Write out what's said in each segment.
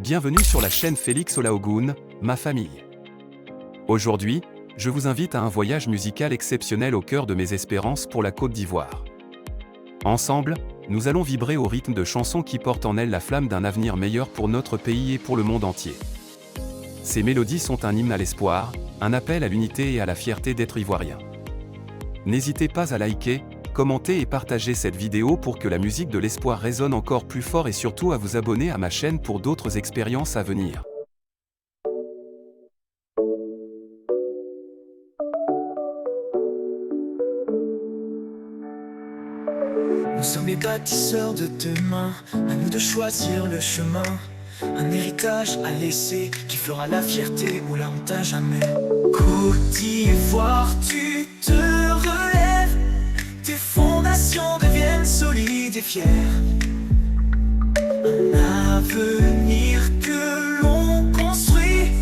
Bienvenue sur la chaîne Félix Olaogun, ma famille. Aujourd'hui, je vous invite à un voyage musical exceptionnel au cœur de mes espérances pour la Côte d'Ivoire. Ensemble, nous allons vibrer au rythme de chansons qui portent en elles la flamme d'un avenir meilleur pour notre pays et pour le monde entier. Ces mélodies sont un hymne à l'espoir, un appel à l'unité et à la fierté d'être ivoirien. N'hésitez pas à liker, commenter et partager cette vidéo pour que la musique de l'espoir résonne encore plus fort et surtout à vous abonner à ma chaîne pour d'autres expériences à venir. Nous sommes les bâtisseurs de demain, à nous de choisir le chemin. Un héritage à laisser qui fera la fierté ou la honte à jamais. Côte d'Ivoire, tu te relèves, tes fondations deviennent solides et fières. Un avenir que l'on construit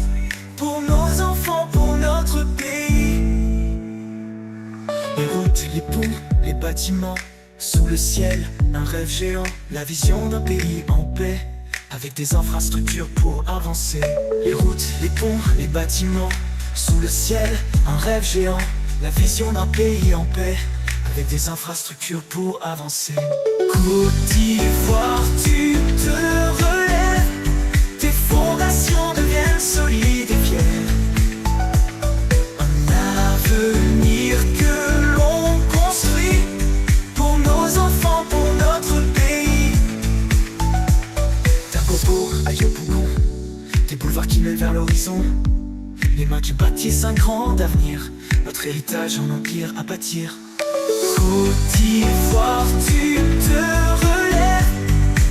pour nos enfants, pour notre pays. Les routes, les ponts, les bâtiments, sous le ciel, un rêve géant, la vision d'un pays en paix, avec des infrastructures pour avancer. Les routes, les ponts, les bâtiments, sous le ciel, un rêve géant, la vision d'un pays en paix, avec des infrastructures pour avancer. Côte d'Ivoire, tu te relèves, tes fondations deviennent solides et fières. Un avenir que l'on construit pour nos enfants, pour notre pays. Tapopo, Ayopougou, des boulevards qui mènent vers l'horizon, les mains qui bâtissent un grand avenir, notre héritage en empire à bâtir. Côte d'Ivoire, tu te relèves,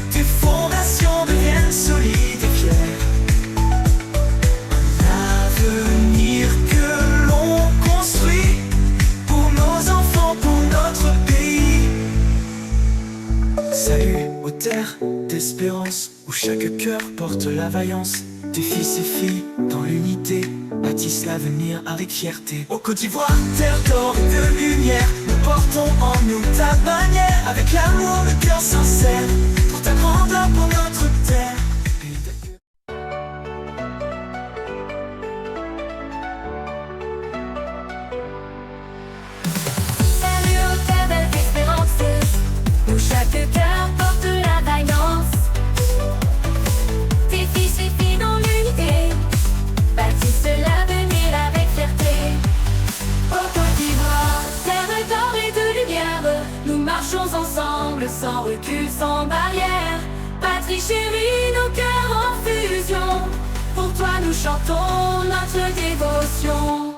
tes fondations deviennent solides et fières. Un avenir que l'on construit pour nos enfants, pour notre pays. Salut aux terres d'espérance, où chaque cœur porte la vaillance. Des fils et filles dans l'unité bâtissent l'avenir avec fierté. Ô Côte d'Ivoire, terre d'or et de lumière, nous portons en nous ta bannière, avec l'amour, le cœur sincère, pour ta grandeur, pour notre terre. Salut aux terres d'espérance, où chaque cœur porte la vaillance. Tes fils et filles dans l'unité bâtissent l'avenir avec fierté. Ô Côte d'Ivoire, terre d'or et de lumière, nous marchons ensemble sans recul, sans barrière. Patrie chérie, nos cœurs en fusion, pour toi nous chantons notre dévotion.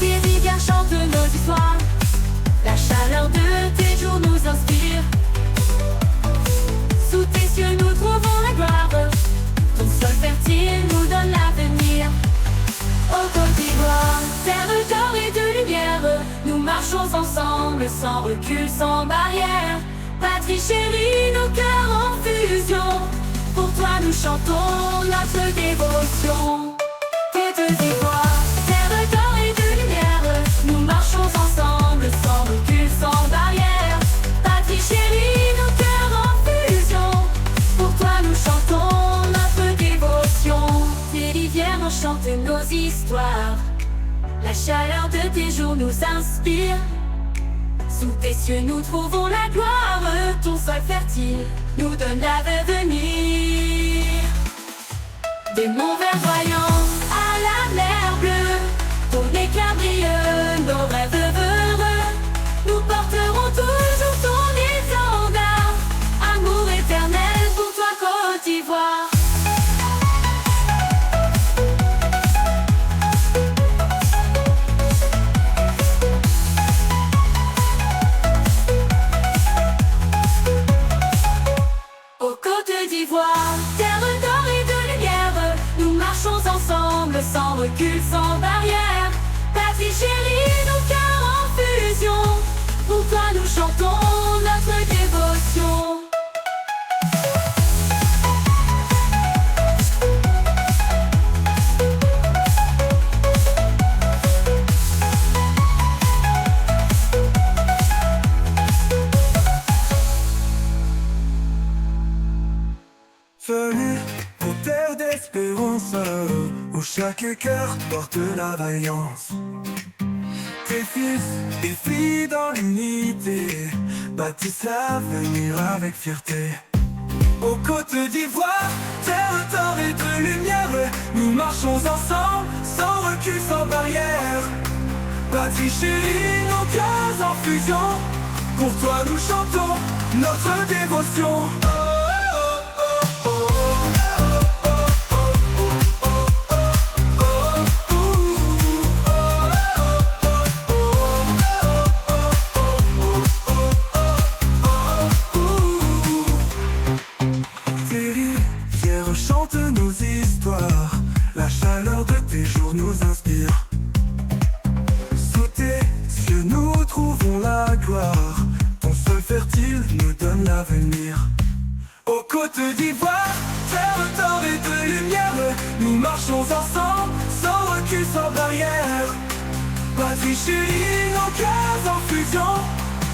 Tes rivières chantent nos histoires, la chaleur de tes jours nous inspire. Sous tes cieux nous trouvons la gloire, ton sol fertile nous donne l'avenir. Ô Côte d'Ivoire, terre d'or et de lumière, nous marchons ensemble sans recul, sans barrière. Patrie chérie, nos cœurs en fusion, pour toi nous chantons notre dévotion. Côte d'Ivoire, terre d'or et de lumière, nous marchons ensemble sans recul, sans barrière. Patrie chérie, nos cœurs en fusion, pour toi nous chantons notre dévotion. Tes rivières enchantent nos histoires, la chaleur de tes jours nous inspire. Sous tes cieux nous trouvons la gloire, ton sol fertile nous donne l'avenir. Des monts verdoyants à la mer bleue, ton éclair brille, nos rêves heureux. Nous porterons toujours ton étendard, amour éternel pour toi Côte d'Ivoire. Ô Côte d'Ivoire, terre d'or et de lumière, nous marchons ensemble sans recul, sans barrière. Patrie chérie, nos cœurs en fusion, pour toi nous chantons notre dévotion. chaque cœur porte la vaillance. Tes fils et filles dans l'unité bâtissent l'avenir avec fierté. Aux côtes d'Ivoire, territoire et de lumière, nous marchons ensemble, sans recul, sans barrière. Patrie chérie, nos cœurs en fusion, pour toi nous chantons notre dévotion. Chante nos histoires, la chaleur de tes jours nous inspire. Sous tes cieux nous trouvons la gloire, ton sol fertile nous donne l'avenir. Aux côtes d'Ivoire, terre d'or et de lumière, nous marchons ensemble, sans recul, sans barrière. Patrie chérie, nos cœurs en fusion,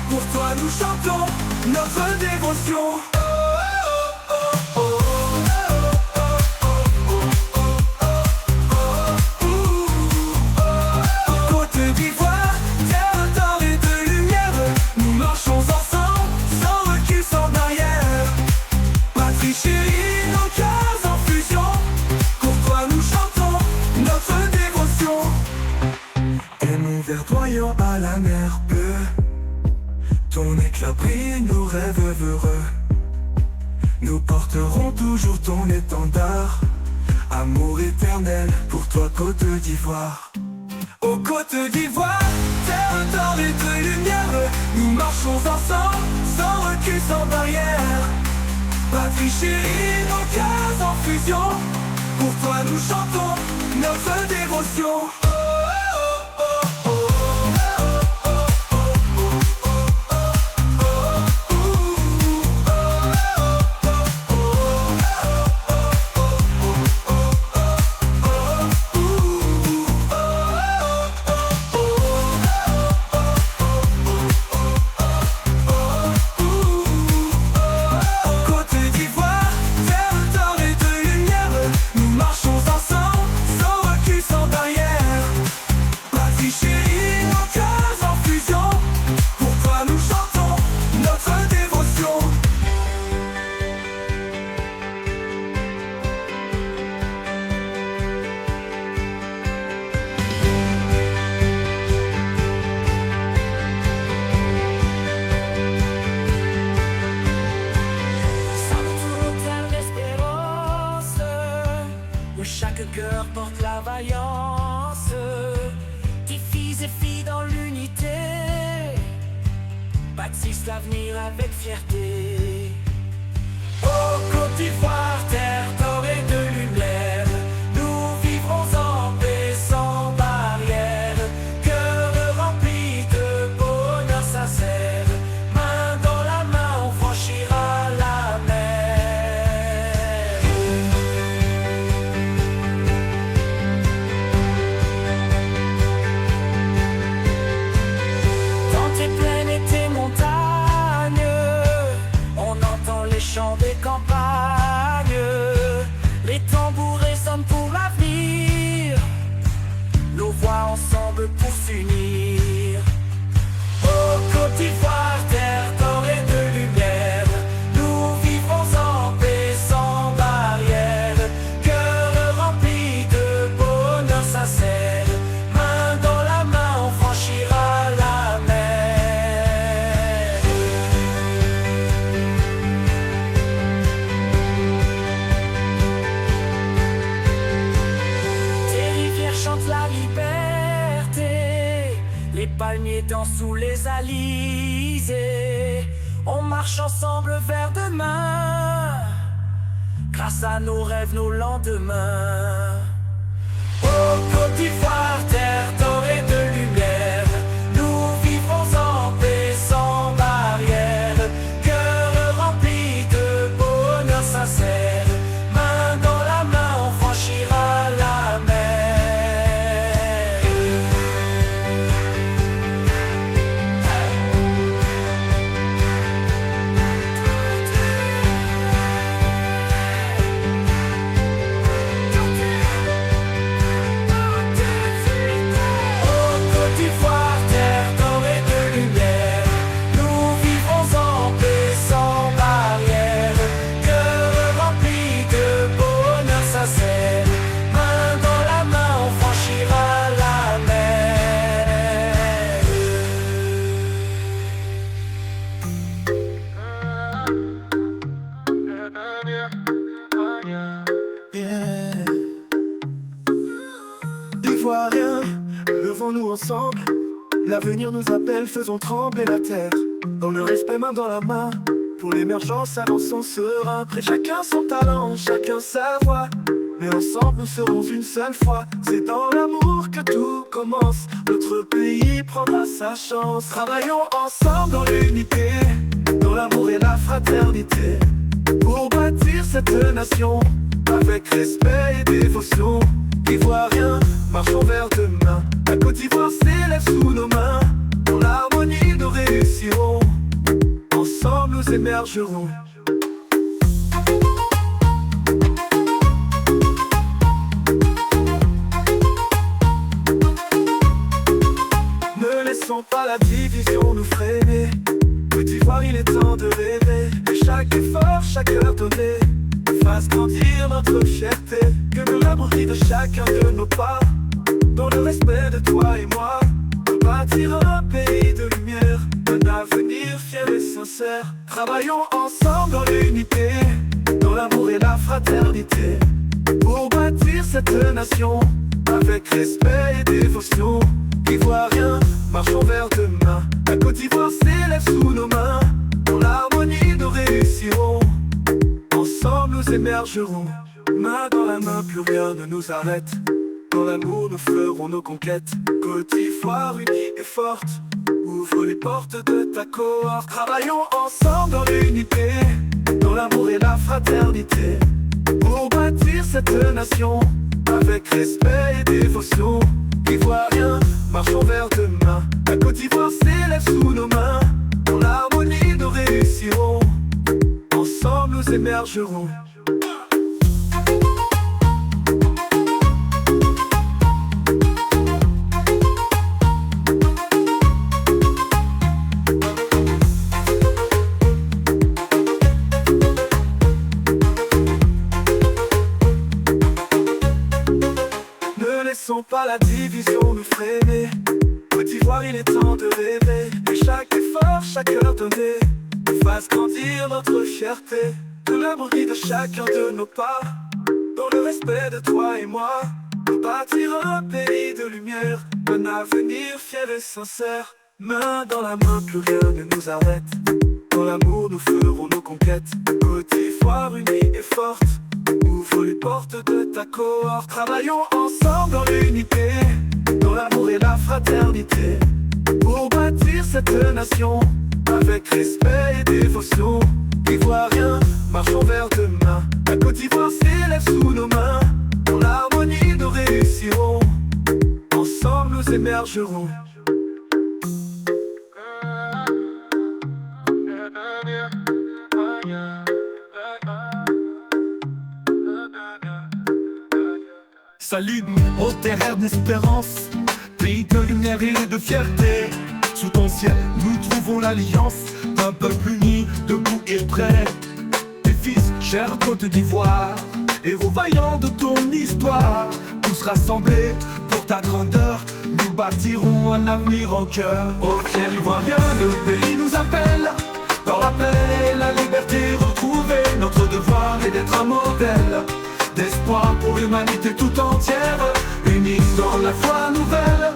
pour toi nous chantons notre dévotion. Verdoyant à la mer bleue, ton éclat brille, nos rêves heureux. Nous porterons toujours ton étendard, amour éternel pour toi Côte d'Ivoire. Aux côtes d'Ivoire, terre d'or et de lumière, nous marchons ensemble, sans recul, sans barrière. Patrie chérie, nos cœurs en fusion, pour toi nous chantons notre dévotion. Chaque cœur porte la vaillance, tes fils et filles dans l'unité bâtissent l'avenir avec fierté. Ô Côte d'Ivoire, terre d'or et de lumière, nous vivrons en paix sans barrière. Cœur rempli de bonheur sincère, main dans la main on franchira la mer. Chants des campagnes, les tambours résonnent pour l'avenir, nos voix ensemble pour s'unir. Ô Côte d'Ivoire, terre d'or et de lumière, nous vivrons en paix sans barrière. Cœur rempli de bonheur sincère, main dans la main on franchira la mer. Les palmiers dansent sous les alizés, on marche ensemble vers demain, grâce à nos rêves, nos lendemains. Ô Côte d'Ivoire, terre d'or et de lumière, nous vivrons en paix sans barrière. Cœur rempli de bonheur sincère, main dans la main on franchira la mer. L'avenir nous appelle, faisons trembler la terre. Dans le respect, main dans la main. Pour l'émergence, avançons serein. Près chacun son talent, chacun sa voix. Mais ensemble nous serons une seule fois. C'est dans l'amour que tout commence. Notre pays prendra sa chance. Travaillons ensemble dans l'unité, dans l'amour et la fraternité, pour bâtir cette nation avec respect et dévotion. Ivoiriens, marchons vers demain. La Côte d'Ivoire s'élève sous nos mains. Dans l'harmonie nous réussirons. Ensemble nous émergerons. Ne laissons pas la division nous freiner. Côte d'Ivoire, il est temps de rêver. Et chaque effort, chaque heure donnée fasse grandir notre fierté. Que nous l'abri de chacun de nos pas. Dans le respect de toi et moi, pour bâtir un pays de lumière, un avenir fier et sincère. Travaillons ensemble dans l'unité, dans l'amour et la fraternité, pour bâtir cette nation avec respect et dévotion. Ivoiriens, marchons vers demain. La Côte d'Ivoire s'élève sous nos mains. Dans l'harmonie nous réussirons. Ensemble nous émergerons. Main dans la main, plus rien ne nous arrête. Dans l'amour nous ferons nos conquêtes. Côte d'Ivoire unie et forte, ouvre les portes de ta cohorte. Travaillons ensemble dans l'unité, dans l'amour et la fraternité, pour bâtir cette nation avec respect et dévotion. Ivoiriens, marchons vers demain. La Côte d'Ivoire s'élève sous nos mains. Dans l'harmonie nous réussirons. Ensemble nous émergerons. Ne laissons pas la division nous freiner. Côte d'Ivoire, il est temps de rêver. Et chaque effort, chaque heure donnée fasse grandir notre fierté. De l'abri de chacun de nos pas, dans le respect de toi et moi, pour bâtir un pays de lumière, un avenir fier et sincère. Main dans la main, plus rien ne nous arrête. Dans l'amour nous ferons nos conquêtes. Côte d'Ivoire unie et forte, ouvre les portes de ta cohorte. Travaillons ensemble dans l'unité, dans l'amour et la fraternité, pour bâtir cette nation avec respect et dévotion. Ivoiriens, marchons vers demain. La Côte d'Ivoire s'élève sous nos mains. Dans l'harmonie nous réussirons. Ensemble nous émergerons. Salut, ô terre d'espérance, pays de lumière et de fierté. Sous ton ciel, nous trouvons l'alliance d'un peuple uni, debout et prêt. Tes fils, chère Côte d'Ivoire, héros vaillants de ton histoire. Tous rassemblés pour ta grandeur, nous bâtirons un avenir en cœur. Ô fier ivoirien, le pays nous appelle. Dans la paix et la liberté retrouvée, notre devoir est d'être un modèle d'espoir pour l'humanité tout entière. Unis dans la foi nouvelle,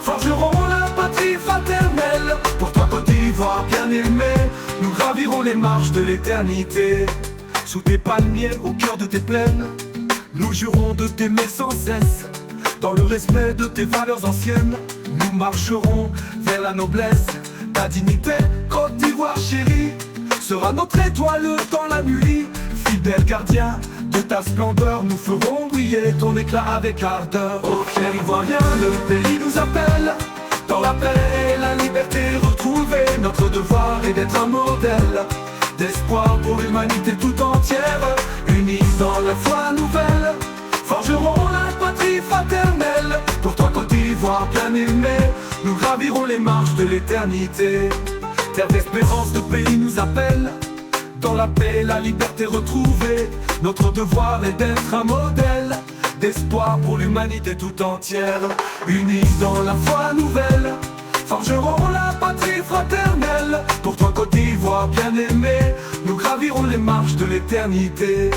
forgerons la patrie fraternelle. Pour toi Côte d'Ivoire bien aimée, nous gravirons les marches de l'éternité. Sous tes palmiers, au cœur de tes plaines, nous jurons de t'aimer sans cesse. Dans le respect de tes valeurs anciennes, nous marcherons vers la noblesse. Ta dignité, Côte d'Ivoire chérie, sera notre étoile dans la nuit. Fidèle gardien de ta splendeur, nous ferons briller ton éclat avec ardeur. Ô fier ivoirien, le pays nous appelle. Dans la paix et la liberté retrouvée, notre devoir est d'être un modèle d'espoir pour l'humanité tout entière. Unis dans la foi nouvelle, forgerons la patrie fraternelle. Pour toi Côte d'Ivoire bien aimée, nous gravirons les marches de l'éternité. Terre d'espérance, de pays nous appelle. Dans la paix et la liberté retrouvée, notre devoir est d'être un modèle d'espoir pour l'humanité tout entière. Unis dans la foi nouvelle, forgerons la patrie fraternelle. Pour toi Côte d'Ivoire bien aimée, nous gravirons les marches de l'éternité.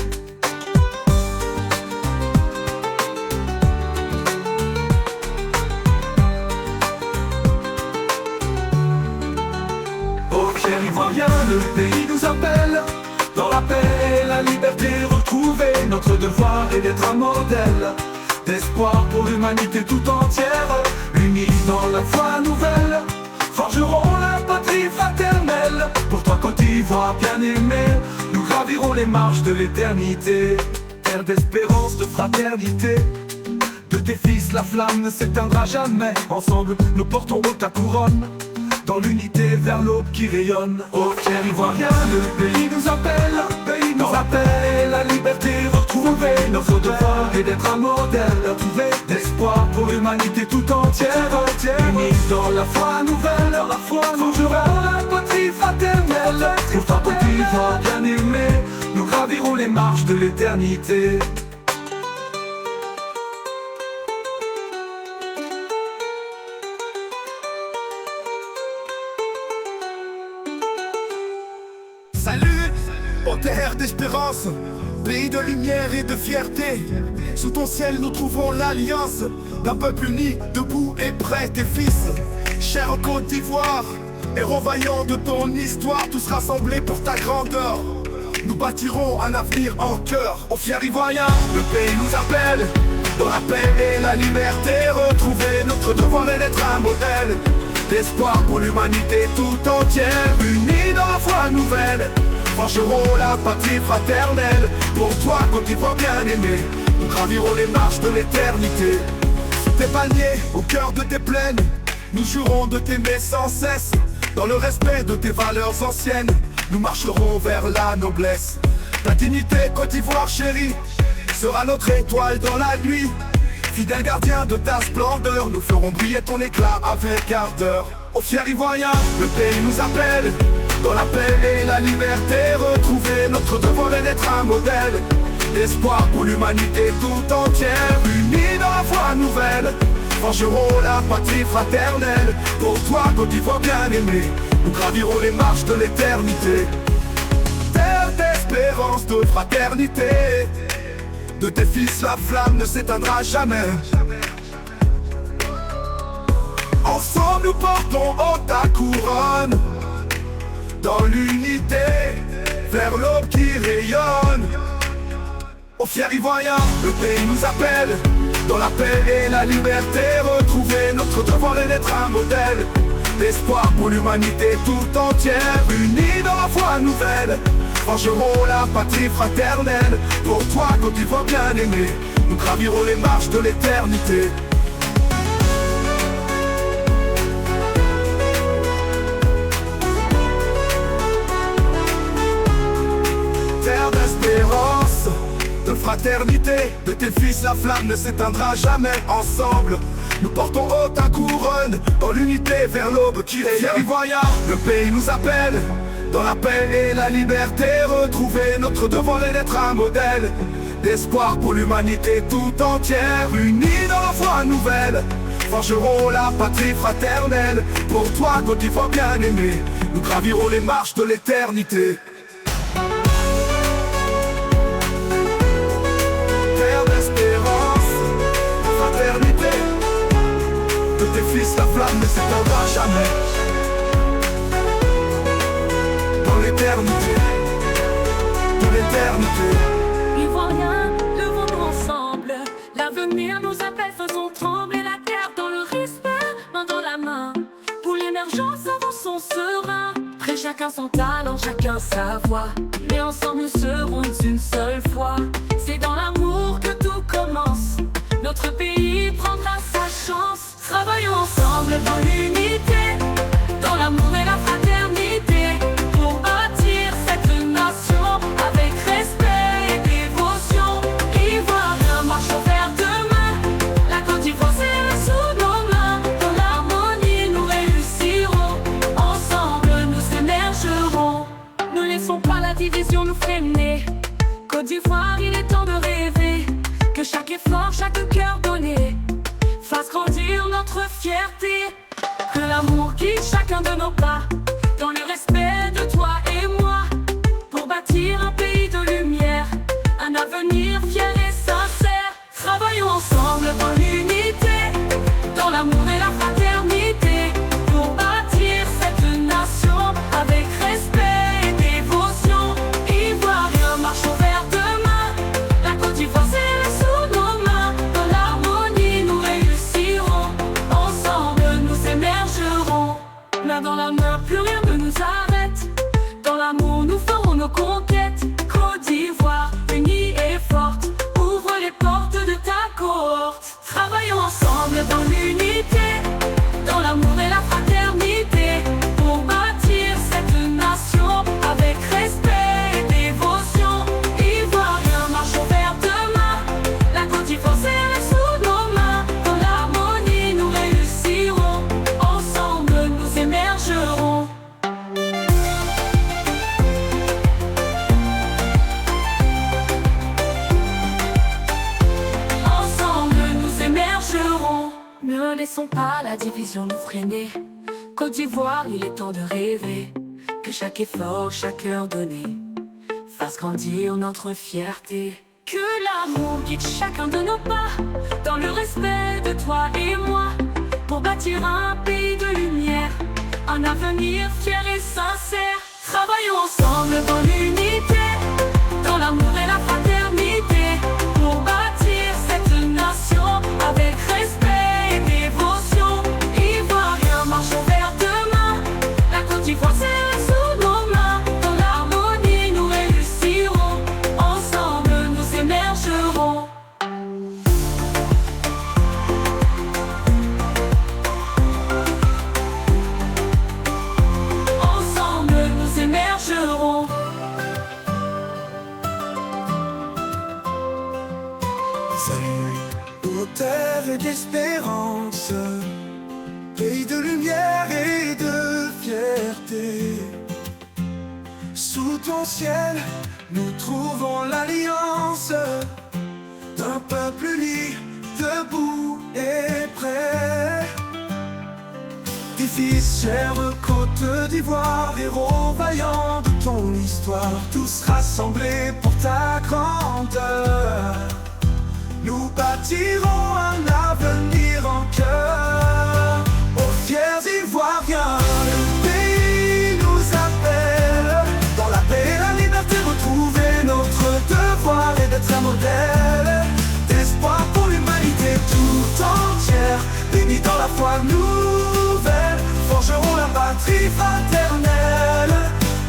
ivoirien, le pays nous appelle. Dans la paix et la liberté, retrouver notre devoir est d'être un modèle d'espoir pour l'humanité tout entière. Unis dans la foi nouvelle, forgerons la patrie fraternelle. Pour toi Côte d'Ivoire bien-aimée, nous gravirons les marches de l'éternité. Terre d'espérance, de fraternité. De tes fils la flamme ne s'éteindra jamais. Ensemble nous portons haut ta couronne, dans l'unité vers l'aube qui rayonne. Ô fier ivoirien, le pays nous appelle. Dans la paix et la liberté, retrouver notre devoir est d'être un modèle. Retrouver d'espoir pour l'humanité tout entière. Unis dans la foi nouvelle, forgerons la patrie fraternelle. Pour ta Côte d'Ivoire bien-aimée, nous gravirons les marches de l'éternité. Salut, ô terre d'espérance, pays de lumière et de fierté. Sous ton ciel nous trouvons l'alliance d'un peuple uni, debout et prêt, tes fils. Chère Côte d'Ivoire, héros vaillants de ton histoire, tous rassemblés pour ta grandeur. Nous bâtirons un avenir en cœur. Ô fier ivoirien, le pays nous appelle. Dans la paix et la liberté, retrouver notre devoir est d'être un modèle d'espoir pour l'humanité tout entière. Unis dans la foi nouvelle, forgerons la patrie fraternelle. Pour toi Côte d'Ivoire bien-aimée, nous gravirons les marches de l'éternité. Sous tes paniers, au cœur de tes plaines, nous jurons de t'aimer sans cesse. Dans le respect de tes valeurs anciennes, nous marcherons vers la noblesse. Ta dignité Côte d'Ivoire chérie sera notre étoile dans la nuit. Fidèle gardien de ta splendeur, nous ferons briller ton éclat avec ardeur. Ô fier ivoirien, le pays nous appelle. Dans la paix et la liberté, retrouver notre devoir est d'être un modèle d'espoir pour l'humanité tout entière. Unis dans la foi nouvelle, forgerons la patrie fraternelle. Pour toi Côte d'Ivoire bien-aimée, nous gravirons les marches de l'éternité. Terre d'espérance, de fraternité. De tes fils la flamme ne s'éteindra jamais. Ensemble nous portons haut ta couronne, dans l'unité vers l'aube qui rayonne. Ô fier ivoirien, le pays nous appelle. Dans la paix et la liberté, retrouver notre devoir est d'être un modèle d'espoir pour l'humanité tout entière. Unis dans la foi nouvelle, forgerons la patrie fraternelle. Pour toi Côte d'Ivoire bien-aimée, nous gravirons les marches de l'éternité. Terre d'espérance, de fraternité. De tes fils la flamme ne s'éteindra jamais. Ensemble nous portons haut ta couronne, dans l'unité vers l'aube qui rayonne. Fier ivoirien, le pays nous appelle. Dans la paix et la liberté, retrouver notre devoir est d'être un modèle d'espoir pour l'humanité tout entière. Unis dans la foi nouvelle, forgerons la patrie fraternelle. Pour toi Côte d'Ivoire bien-aimée, nous gravirons les marches de l'éternité. Terre d'espérance, fraternité. De tes fils la flamme ne s'éteindra jamais. L'éternité, de l'éternité. Ivoiriens, levons-nous ensemble. L'avenir nous appelle, faisons trembler la terre dans le respect, main dans la main. Pour l'émergence, avançons serein. Près chacun son talent, chacun sa voix. Mais ensemble nous serons une seule foi. C'est dans l'amour que tout commence. Notre pays prendra sa chance. Travaillons ensemble dans l'unité, dans l'amour et la fraternité. Pour bâtir cette nation avec respect et dévotion. Ivoiriens, marchons vers demain. La Côte d'Ivoire c'est sous nos mains. Dans l'harmonie nous réussirons. Ensemble nous émergerons. Ne laissons pas la division nous freiner. Côte d'Ivoire, il est temps de rêver. Que chaque effort, chaque cœur donné fasse grandir notre fierté. Que l'amour guide chacun de nos pas, dans le respect de toi et moi. Pour bâtir un pays de lumière, un avenir fier et sincère. Travaillons ensemble dans l'unité, dans l'amour et la fraternité. Pour bâtir cette nation avec respect dans la main, plus rien ne nous arrête. Dans l'amour, nous ferons nos conquêtes. Côte d'Ivoire, unie et forte, ouvre les portes de ta cohorte. Travaillons ensemble dans l'unité, dans l'amour et la fraternité, pour bâtir cette nation avec respect et dévotion. Ivoiriens, marchons vers demain, la Côte d'Ivoire serrée sous nos mains. Dans l'harmonie, nous réussirons, ensemble nous émergerons. Ensemble nous émergerons. Ne laissons pas la division nous freiner. Côte d'Ivoire, il est temps de rêver. Que chaque effort, chaque heure donnée fasse grandir notre fierté. Que l'amour guide chacun de nos pas, dans le respect de toi et moi, pour bâtir un pays de lumière, un avenir fier et sincère. Travaillons ensemble dans l'unité, dans l'amour et la fraternité, pour bâtir cette nation avec respect et dévotion. Ivoiriens, marchons vers demain, la Côte d'Ivoire serrée sous nos mains. Dans l'harmonie, nous réussirons, ensemble nous émergerons. Ensemble nous émergerons. Salut, ô terre d'espérance, pays de lumière et de fierté. Sous ton ciel, nous trouvons l'alliance d'un peuple uni, debout et prêt. Tes fils, chère Côte d'Ivoire, héros vaillants de ton histoire, tous rassemblés pour ta grandeur. Nous bâtirons un avenir en cœur. Aux fiers Ivoiriens, le pays nous appelle. Dans la paix et la liberté, retrouver notre devoir et d'être un modèle d'espoir pour l'humanité tout entière. Bénis dans la foi nouvelle, forgerons la patrie fraternelle.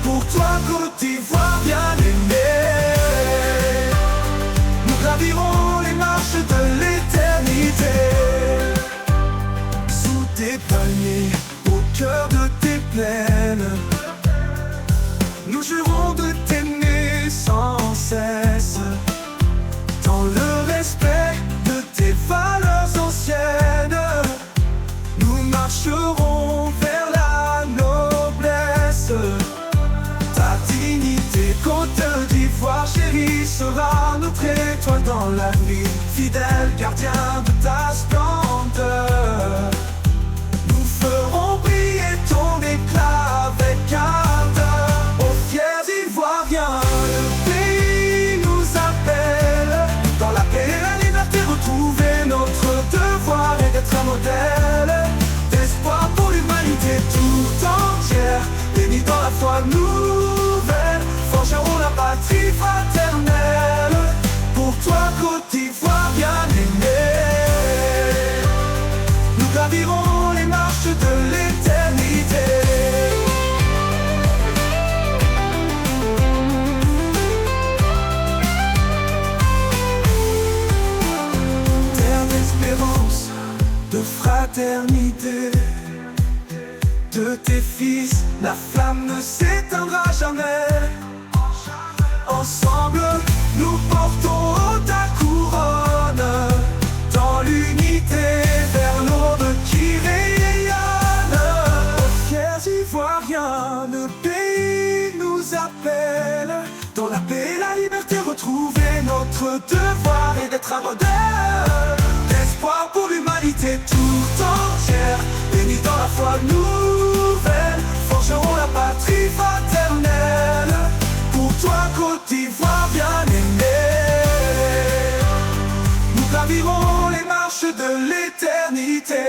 Pour toi, Côte d'Ivoire bien-aimée, nous gravirons les marches de l'éternité. Sous tes palmiers, au cœur de tes plaines, nous jurons de t'aimer sans cesse. Dans le respect de tes valeurs anciennes, nous marcherons vers la noblesse. Ta dignité, Côte d'Ivoire chérie, sera notre étoile dans la nuit, fidèle gardien de ta splendeur. Nous ferons briller ton éclat avec ardeur. Aux fiers Ivoiriens, le pays nous appelle. Dans la paix et la liberté, retrouver notre devoir et d'être un modèle d'espoir pour l'humanité tout entière. Bénis dans la foi nouvelle, forgerons la patrie fraternelle. Pour toi, Côte d'Ivoire bien-aimée, nous gravirons les marches de l'éternité. Terre d'espérance, de fraternité, de tes fils, la flamme ne s'éteindra jamais. Ensemble, nous portons haut ta couronne, dans l'unité vers l'aube qui rayonne. Aux fiers Ivoiriens, le pays nous appelle. Dans la paix et la liberté, retrouver notre devoir et d'être un modèle d'espoir pour l'humanité tout entière. Bénis dans la foi nouvelle, forgerons la patrie fraternelle. Pour toi, Côte d'Ivoire bien-aimée, nous gravirons les marches de l'éternité.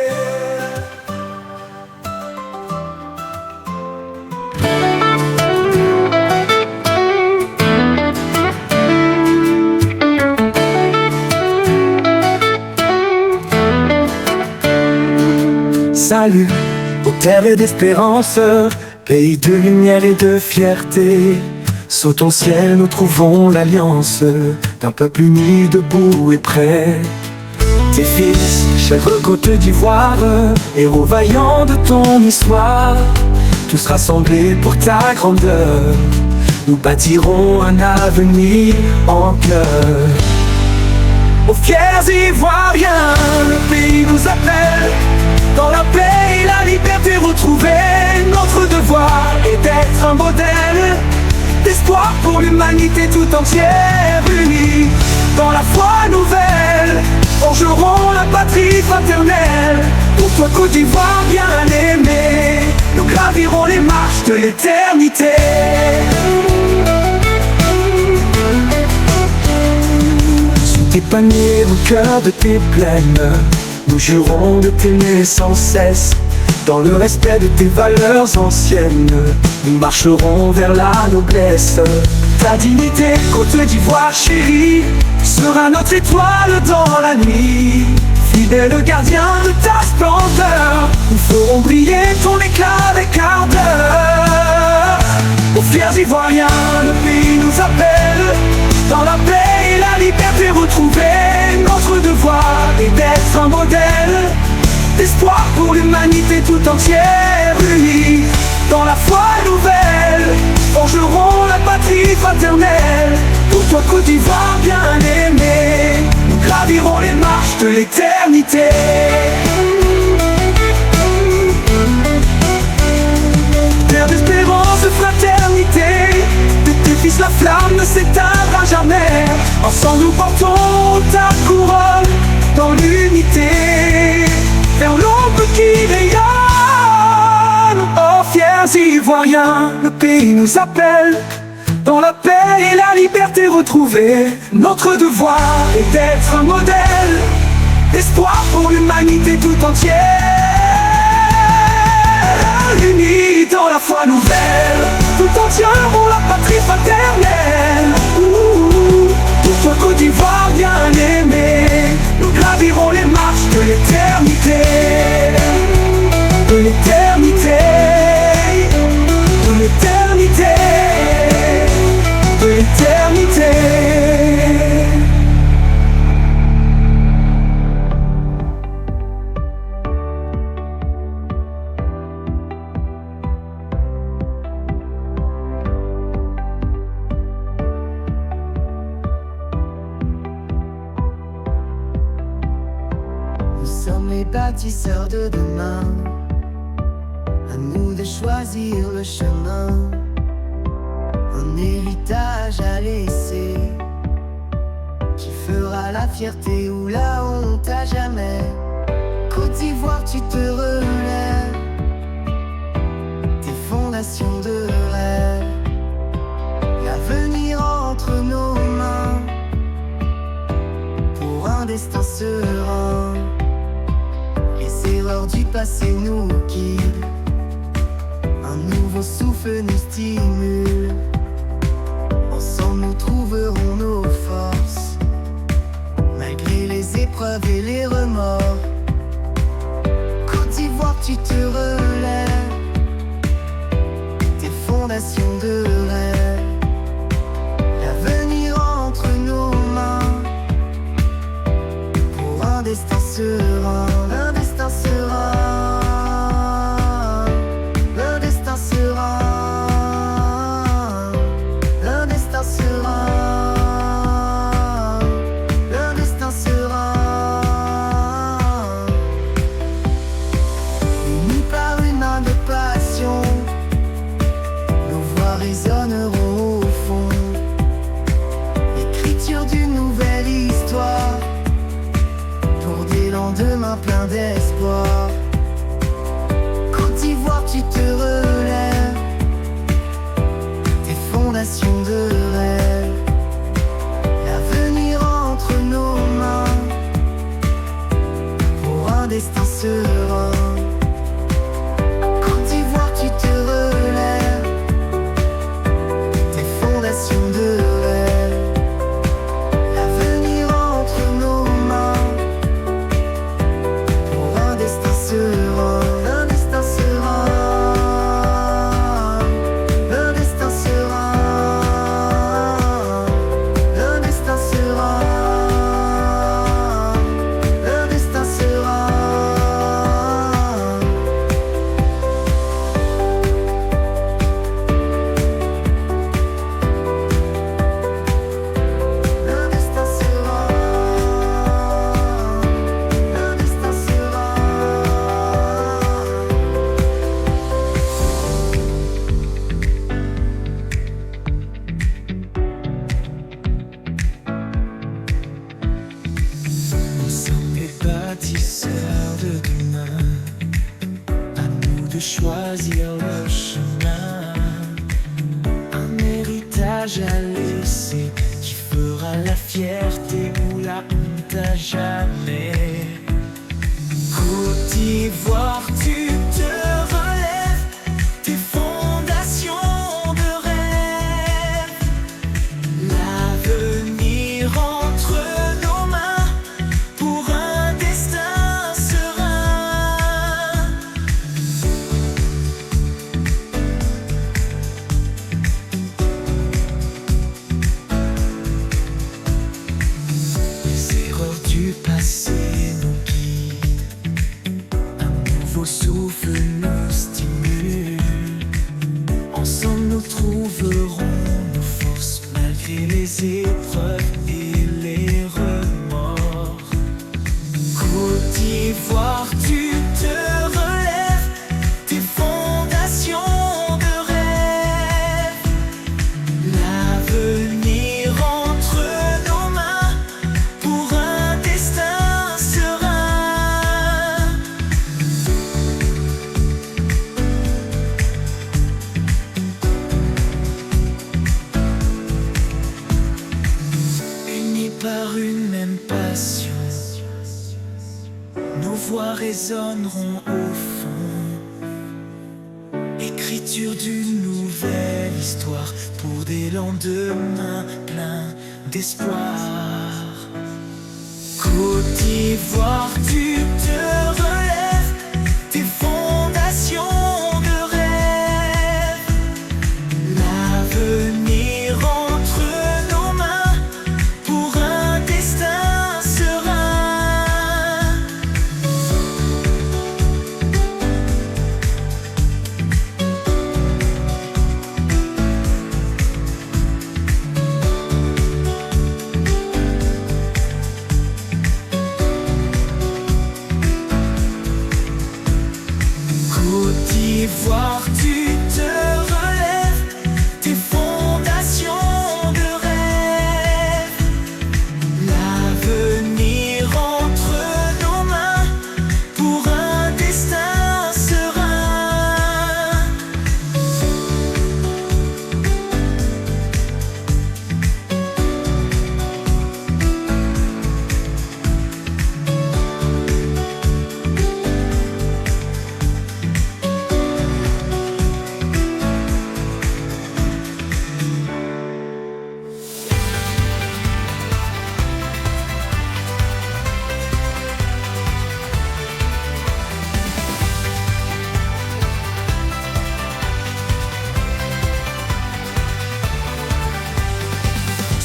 Salut, ô terre et d'espérance, pays de lumière et de fierté. Sous ton ciel nous trouvons l'alliance d'un peuple uni, debout et prêt. Tes fils, chèvres Côte d'Ivoire, héros vaillants de ton histoire, tous rassemblés pour ta grandeur, nous bâtirons un avenir en cœur. Aux fiers Ivoiriens, le pays nous appelle, dans la paix et la liberté retrouvée. Notre devoir est d'être un modèle d'espoir pour l'humanité tout entière, unie dans la foi nouvelle. Forgerons la patrie fraternelle, pour toi Côte d'Ivoire bien-aimée, nous gravirons les marches de l'éternité. Sous tes paniers, au cœur de tes plaines, nous jurons de t'aimer sans cesse. Dans le respect de tes valeurs anciennes, nous marcherons vers la noblesse. Ta dignité, Côte d'Ivoire chérie, sera notre étoile dans la nuit. Fidèle gardien de ta splendeur, nous ferons briller ton éclat avec ardeur. Aux fiers Ivoiriens, le pays nous appelle, dans la paix et la liberté retrouvée. Notre devoir est d'être un modèle d'espoir pour l'humanité tout entière, unie dans la foi nouvelle. Forgerons la patrie fraternelle, pour toi Côte d'Ivoire bien-aimée, nous gravirons les marches de l'éternité. Terre d'espérance, de fraternité, de tes fils la flamme ne s'éteindra jamais. Ensemble nous portons ta couronne dans l'unité, vers l'aube qui rayonne. Oh fiers Ivoiriens, le pays nous appelle, dans la paix et la liberté retrouvée. Notre devoir est d'être un modèle d'espoir pour l'humanité tout entière, unis dans la foi nouvelle, tout entièrement la patrie fraternelle. Pour toi Côte d'Ivoire bien-aimée, nous gravirons les marches de l'éternité, de l'éternité, de l'éternité, de l'éternité. Nous sommes les bâtisseurs de demain, à nous de choisir le chemin, un héritage à laisser, qui fera la fierté ou la honte à jamais. Côte d'Ivoire, tu te relèves, tes fondations de rêve, l'avenir entre nos mains, pour un destin serein. Les erreurs du passé nous guident, un nouveau souffle nous stimule. Ensemble nous trouverons nos forces, malgré les épreuves et les remords. Côte d'Ivoire, tu te relèves, tes fondations de rêve, l'avenir entre nos mains, pour un destin serein. Un destin serein, un destin serein, un destin serein, un destin serein. Unis par une main de passion, nos voix résonneront au fond, l'écriture d'une nouvelle histoire, pour des lendemains pleins d'espoir. Côte d'Ivoire, tu te relèves, tes fondations de rêve, l'avenir entre nos mains, pour un destin serein. Côte d'Ivoire, tu te relèves, tes fondations de rêve, l'avenir entre nos mains, pour un destin serein. héritage à laisser, qui fera la fierté ou la honte à jamais. Côte d'Ivoire, tu te relèves, tes fondations de rêve. L'avenir entre nos mains pour un destin serein. Les erreurs du passé nous guident, un nouveau souffle nous stimule. Ensemble nous trouverons nos forces malgré les épreuves et les remords. Côte d'Ivoire, tu te relèves, tes fondations de rêve. L'avenir entre nos mains pour un destin serein. Unis par une même passion, nos voix résonneront au fond. Écriture d'une nouvelle histoire pour des lendemains pleins d'espoir. Côte d'Ivoire, tu te relèves, tes fondations de rêve. L'avenir entre nos mains pour un destin serein. Côte d'Ivoire, tu te relèves, tes fondations de rêve. L'avenir entre nos mains pour un destin serein.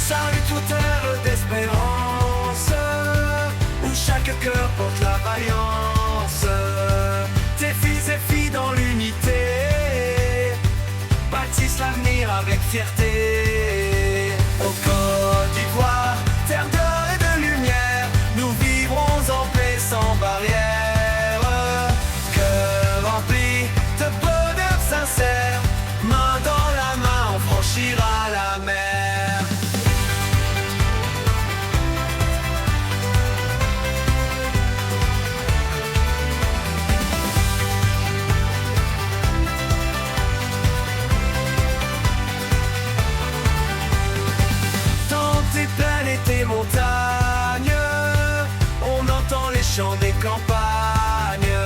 Salut toute ère d'espérance, où chaque cœur porte la vaillance. Tes fils et filles dans l'unité bâtissent l'avenir avec fierté. Au Côte d'Ivoire, terre d'or et de lumière, nous vivrons en paix sans barrière. Cœur rempli de bonheur sincère, main dans la main, on franchira la mer. Dans tes plaines et tes montagnes, on entend les chants des campagnes.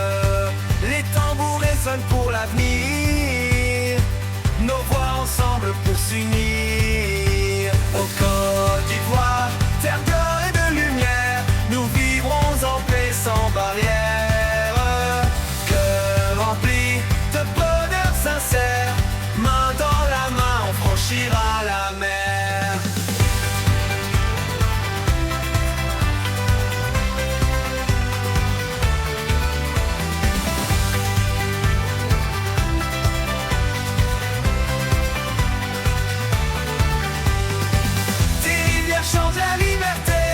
Les tambours résonnent pour l'avenir, nos voix ensemble pour s'unir. Au Côte d'Ivoire, terre d'or et de lumière, nous vivrons en paix sans barrière. Cœur rempli de bonheur sincère, main dans la main, on franchira la mer. Tes rivières chantent la liberté,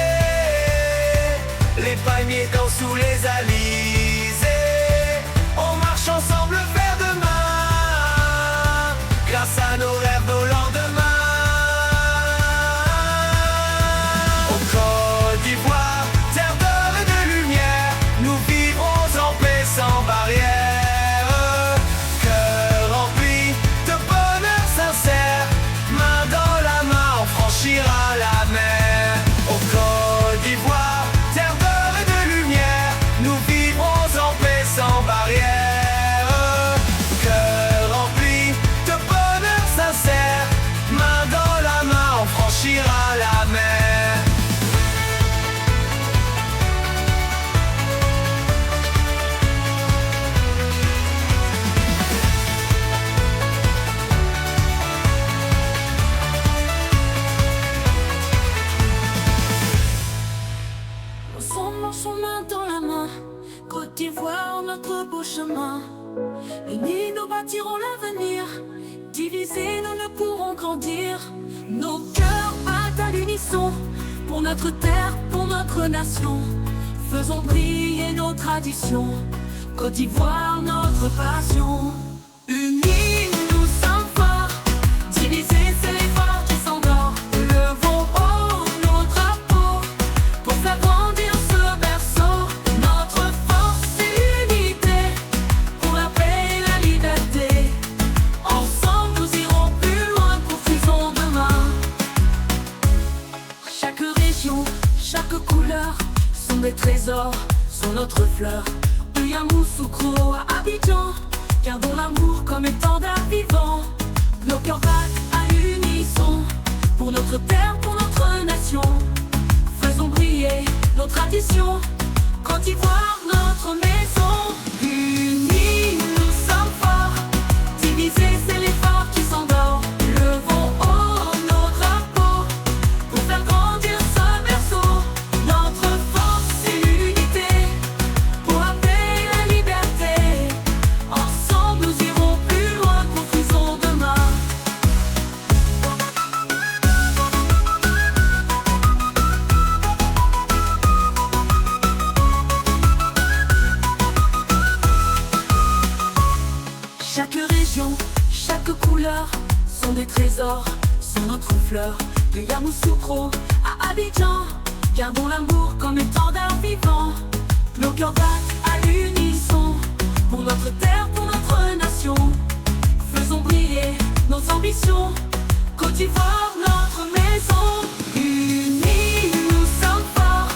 les palmiers dansent sous les alizés. On marche ensemble vers demain, grâce à nos rêves, nos lendemains. Au Côte d'Ivoire, terre d'or et de lumière, nous vivrons en paix sans barrière. Cœur rempli de bonheur sincère, main dans la font grandir. Nos cœurs battent à l'unisson pour notre terre, pour notre nation. Faisons briller nos traditions, Côte d'Ivoire, notre passion. Unis, nous sommes forts, divisés, c'est l'effort qui s'endort. Levons haut nos drapeaux pour faire grandir ce berceau. Notre force, c'est l'unité pour la paix et la liberté. Ensemble, nous irons plus loin, construisons demain. Chaque région, chaque couleur sont des trésors, sont notre fleur. De Yamoussoukro à Abidjan, gardons l'amour comme étendard vivant. Nos cœurs battent à l'unisson pour notre terre, pour notre nation. Faisons briller nos traditions, Côte d'Ivoire, notre maison. Unis, nous sommes forts, divisés, c'est l'effort qui s'endort. Levons haut nos drapeaux pour faire grandir ce berceau. Notre force, c'est l'unité pour la paix et la liberté. Ensemble, nous irons plus loin, construisons demain. Chaque région, chaque couleur sont des trésors, sont notre fleur. De Yamoussoukro à Abidjan, gardons l'amour comme étendard vivant. Nos cœurs battent à l'unisson pour notre terre, pour notre nation. Faisons briller nos ambitions, Côte d'Ivoire, notre maison. Unis, nous sommes forts,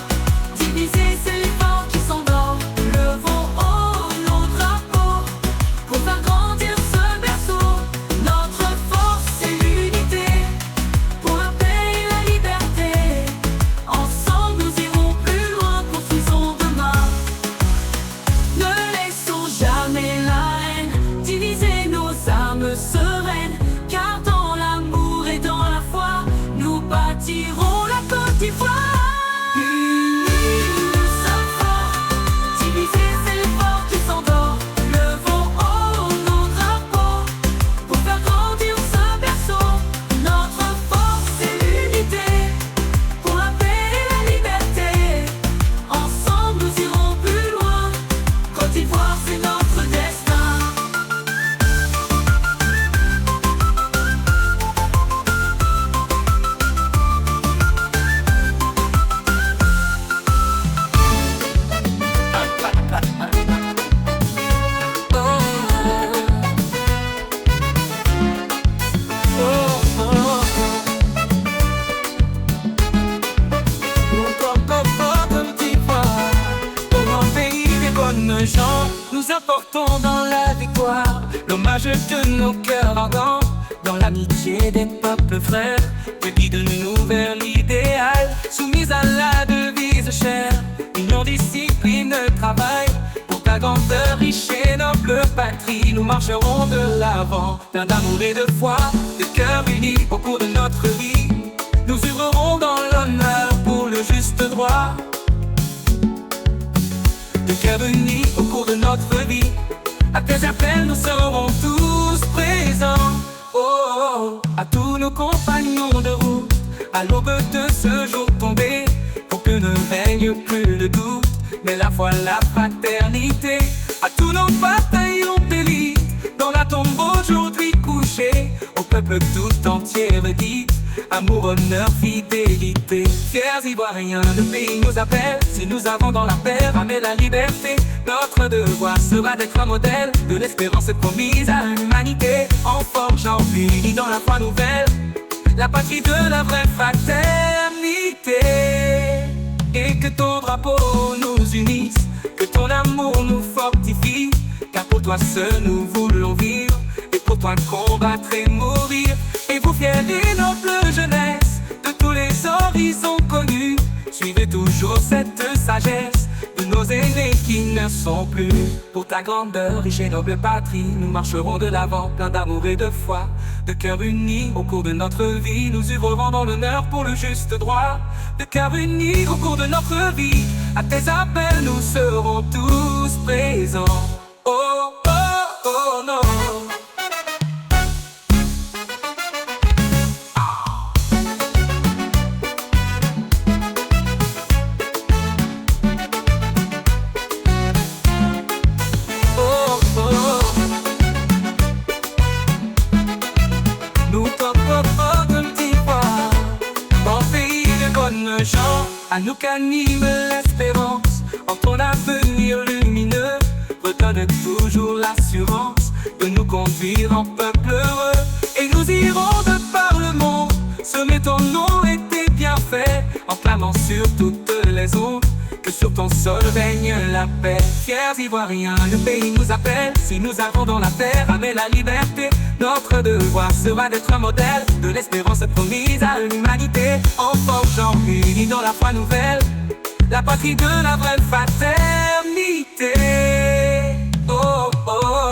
divisés, c'est l'effort qui s'endort. Levons haut nos drapeaux pour faire grandir ce berceau. Notre force, c'est l'unité pour la paix et la liberté. Ensemble, nous irons plus loin, construisons demain. Ne laissons jamais la haine diviser nos âmes sereines, car dans l'amour et dans la foi, nous bâtirons la Côte d'Ivoire. Unis, nous sommes forts, divisés, c'est l'effort qui s'endort. Levons haut nos drapeaux pour faire grandir ce berceau. Notre force, c'est l'unité pour la paix et la liberté. Ensemble, nous irons plus loin. Côte d'Ivoire, c'est notre destin. Gens, nous apportons dans la victoire l'hommage de nos cœurs ardents, dans l'amitié des peuples frères, que guide-nous vers l'idéal, soumise à la devise chère, union, discipline, travail, pour ta grandeur riche et noble patrie, nous marcherons de l'avant, plein d'amour et de foi, de cœur unis au cours de notre vie, nous œuvrerons dans l'honneur pour le juste droit. De cœur unis au cours de notre vie, à tes appels nous serons tous présents. Oh, oh, oh. À tous nos compagnons de route, à l'aube de ce jour tombé, pour que ne règne plus le doute, mais la foi, la fraternité. À tous nos bataillons d'élite, dans la tombe aujourd'hui couchée, au peuple tout entier redit, amour, honneur, fidélité. Fiers Ivoiriens, le pays nous appelle. Si nous avons dans la paix ramé la liberté, notre devoir sera d'être un modèle de l'espérance promise à l'humanité, en forgeant unis dans la foi nouvelle, la patrie de la vraie fraternité. Et que ton drapeau nous unisse, que ton amour nous fortifie, car pour toi seul nous voulons vivre, et pour toi combattre et mourir. Et vous fiers et noble jeunesse de tous les horizons connus, suivez toujours cette sagesse de nos aînés qui ne sont plus. Pour ta grandeur riche et noble patrie, nous marcherons de l'avant, plein d'amour et de foi, de cœur unis au cours de notre vie, nous œuvrerons dans l'honneur pour le juste droit. De cœur unis au cours de notre vie, à tes appels nous serons tous présents. Oh, oh, oh, non. à nous qu'anime l'espérance. En ton avenir lumineux, redonne toujours l'assurance de nous conduire en peuple heureux. Et nous irons de par le monde, semer ton nom et tes bienfaits, en clamant sur toutes les ondes que sur ton sol règne la paix. Fiers Ivoiriens, le pays nous appelle. Si nous avons dans la terre amené la liberté, notre devoir sera d'être un modèle de l'espérance promise à l'humanité. En forgeant unis dans la foi nouvelle, la patrie de la vraie fraternité. Oh, oh.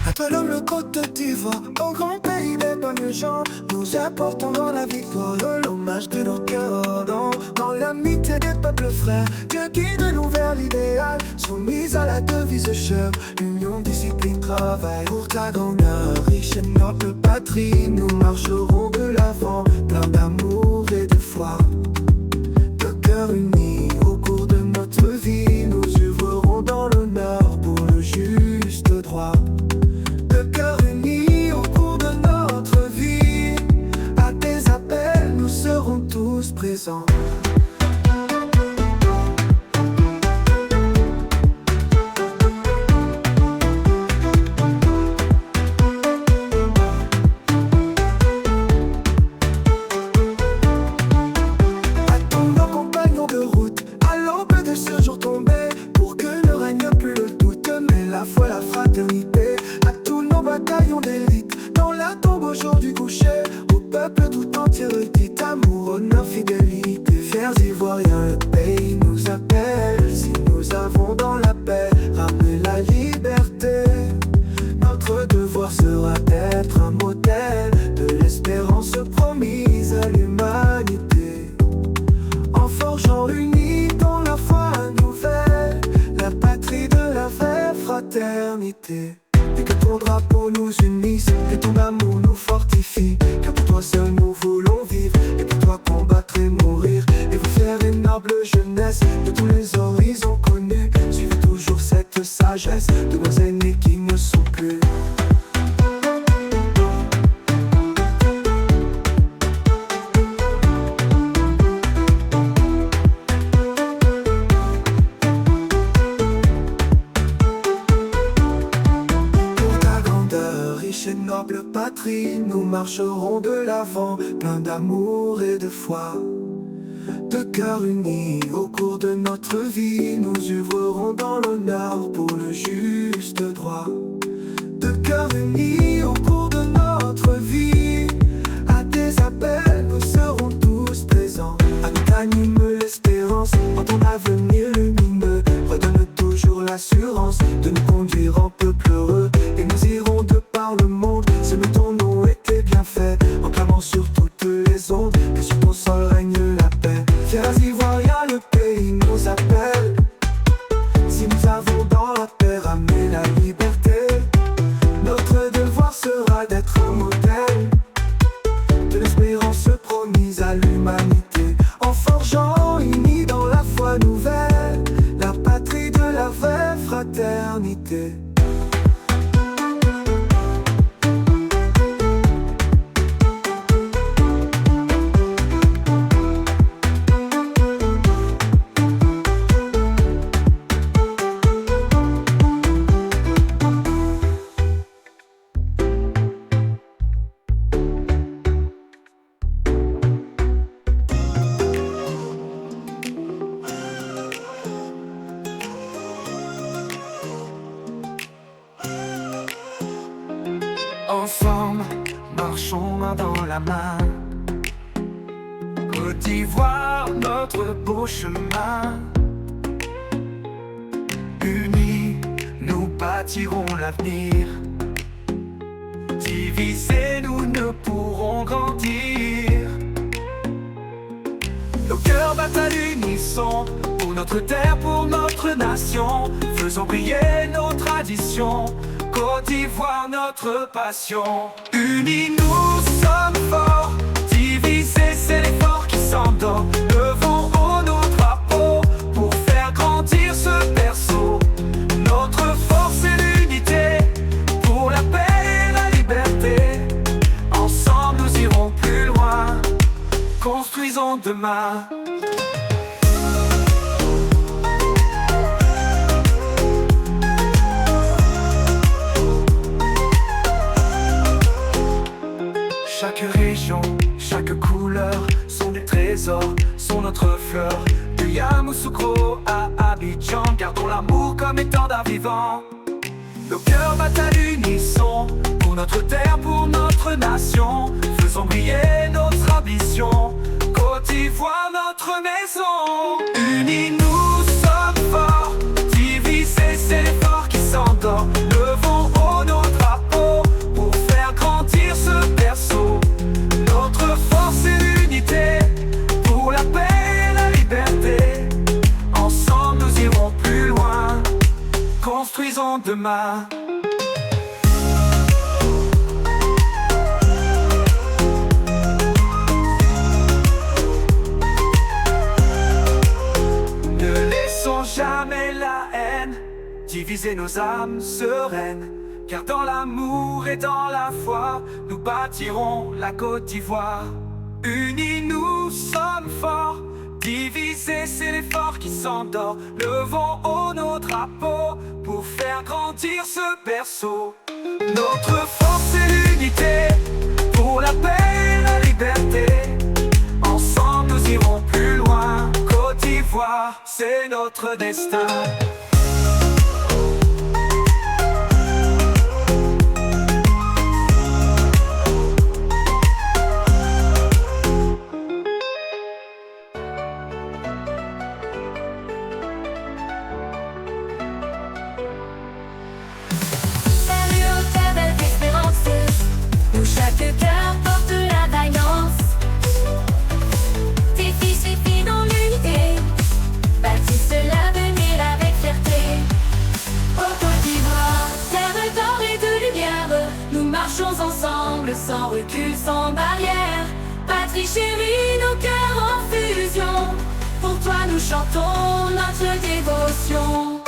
À toi l'homme, le Côte d'Ivoire, au grand pays des bonnes gens, nous apportons dans la victoire l'hommage de nos cœurs ardents. Dans l'amitié des peuples frères, Dieu guide-nous vers l'idéal, soumise à la devise chère, union, discipline, travail. Pour ta grandeur, riche et noble patrie, nous marcherons de l'avant, plein d'amour et de foi. De cœur unis, au cours de notre vie, nous œuvrerons dans l'honneur pour le juste droit. De cœur unis, au cours de notre vie, à tes appels, nous serons tous présents. Et que ton drapeau nous unisse, que ton amour nous fortifie, que pour toi seul nous voulons vivre, et pour toi combattre et mourir, et vous faire une noble jeunesse de tous les horizons connus. Suivez toujours cette sagesse de nos aînés qui ne sont plus. Noble patrie, nous marcherons de l'avant, plein d'amour et de foi. De cœur unis, au cours de notre vie, nous œuvrerons dans l'honneur pour le juste droit. De cœur unis, au cours de notre vie, à tes appels, nous serons tous présents. À nous t'anime l'espérance, en ton avenir lumineux, redonne toujours l'assurance de nous conduire en peuple heureux. Et nous irons de par le monde, semer ton nom et tes bienfaits, en clamant sur toutes les ondes que sur ton sol règne la paix. Fiers Ivoiriens, le pays nous appelle. Si nous avons dans la paix ramené la liberté, notre devoir sera d'être un modèle de l'espérance promise à l'humanité. En forgeant unis dans la foi nouvelle, la patrie de la vraie fraternité. Ensemble, marchons main dans la main. Côte d'Ivoire, notre beau chemin. Unis, nous bâtirons l'avenir. Divisés, nous ne pourrons grandir. Nos cœurs battent à l'unisson, pour notre terre, pour notre nation. Faisons briller nos traditions, Côte d'Ivoire, notre passion. Unis, nous sommes forts, s'endort. Levons haut nos drapeaux pour faire grandir ce berceau. Notre force est l'unité, pour la paix et la liberté. Ensemble nous irons plus loin, construisons demain. Chaque région, chaque couleur sont des trésors, sont notre fleur. Du Yamoussoukro à Abidjan, gardons l'amour comme étendard vivant. Nos cœurs battent à l'unisson, pour notre terre, pour notre nation. Faisons briller notre ambition, Côte d'Ivoire notre maison. Unis nous sommes forts, divisés c'est l'effort qui s'endort. Levons haut nos drapeaux pour faire grandir ce berceau. Notre force est l'unité, pour la paix et la liberté. Ensemble nous irons plus loin, construisons demain. Ne laissons jamais la haine diviser nos âmes sereines, car dans l'amour et dans la foi, nous bâtirons la Côte d'Ivoire. Unis nous sommes forts, divisés c'est l'effort qui s'endort. Levons haut nos drapeaux pour faire grandir ce berceau. Notre force est l'unité, pour la paix et la liberté. Ensemble nous irons plus loin, Côte d'Ivoire, c'est notre destin. Chaque cœur porte la vaillance. Tes fils et filles dans l'unité bâtissent l'avenir avec fierté. Ô Côte d'Ivoire, terre d'or et de lumière, nous marchons ensemble sans recul, sans barrière. Patrie chérie, nos cœurs en fusion, pour toi nous chantons notre dévotion.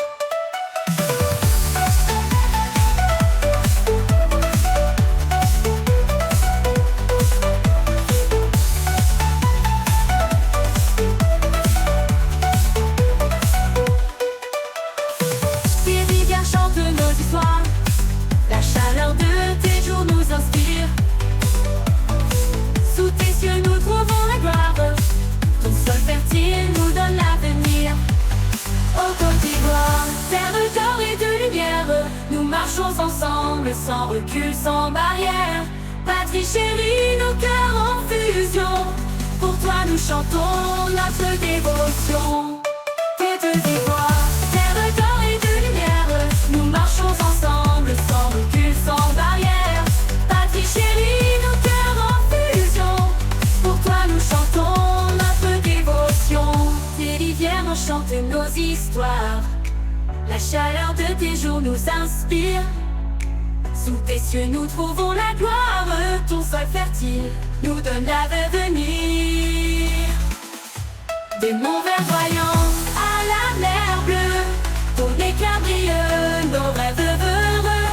La chaleur de tes jours nous inspire. Sous tes cieux nous trouvons la gloire. Ton sol fertile nous donne l'avenir. Ô Côte d'Ivoire, terre d'or et de lumière, nous marchons ensemble sans recul, sans barrière. Patrie chérie, nos cœurs en fusion, pour toi nous chantons notre dévotion. Côte d'Ivoire, terre d'or et de lumière, nous marchons ensemble sans recul, sans barrière. Patrie chérie, nos cœurs en fusion, pour toi nous chantons notre dévotion. Tes rivières enchantent nos histoires, la chaleur de tes jours nous inspire. Sous tes cieux nous trouvons la gloire, ton sol fertile nous donne l'avenir. Des monts verdoyants à la mer bleue, ton éclat brille, nos rêves heureux.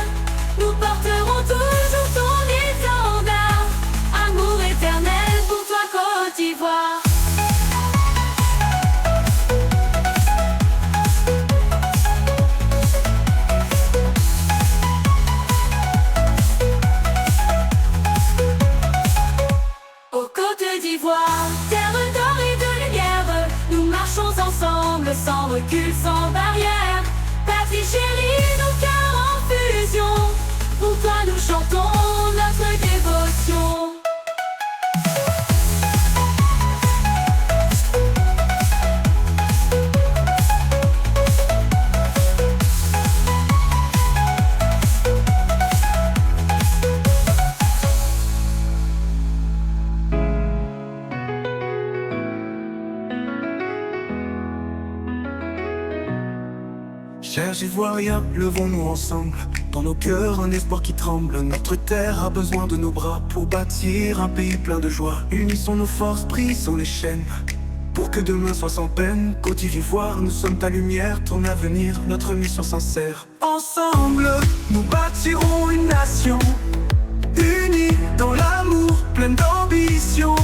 Nous porterons toujours ton étendard, amour éternel pour toi Côte d'Ivoire. Ô Côte d'Ivoire, terre d'or et de lumière, nous marchons ensemble sans recul, sans barrière. Patrie chérie, nos cœurs en fusion, pour toi nous chantons notre dévotion. Chers Ivoiriens, levons-nous ensemble Dans nos cœurs, un espoir qui tremble. Notre terre a besoin de nos bras pour bâtir un pays plein de joie. Unissons nos forces, brisons les chaînes pour que demain soit sans peine. Côte d'Ivoire, nous sommes ta lumière, ton avenir, notre mission sincère. Ensemble, nous bâtirons une nation unie dans l'amour, pleine d'ambition.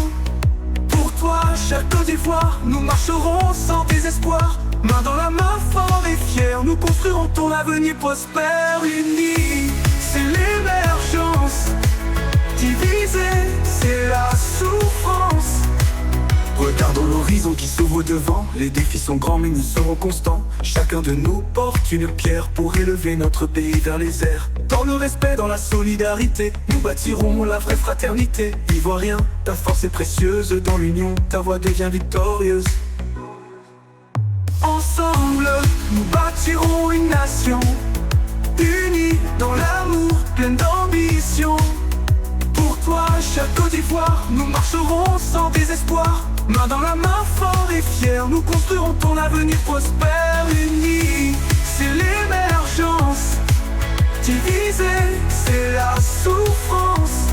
Pour toi, chère Côte d'Ivoire, nous marcherons sans désespoir. Main dans la main, fort et fiers, nous construirons ton avenir prospère. Unis, c'est l'émergence. Divisés, c'est la souffrance. Regardons l'horizon qui s'ouvre devant. Les défis sont grands mais nous serons constants. Chacun de nous porte une pierre pour élever notre pays vers les airs. Dans le respect, dans la solidarité, nous bâtirons la vraie fraternité. Ivoirien, ta force est précieuse. Dans l'union, ta voix devient victorieuse. Ensemble, nous bâtirons une nation unie dans l'amour, pleine d'ambition. Pour toi, chère Côte d'Ivoire, nous marcherons sans désespoir. Main dans la main, fort et fiers, nous construirons ton avenir prospère. Unis, c'est l'émergence. Divisés, c'est la souffrance.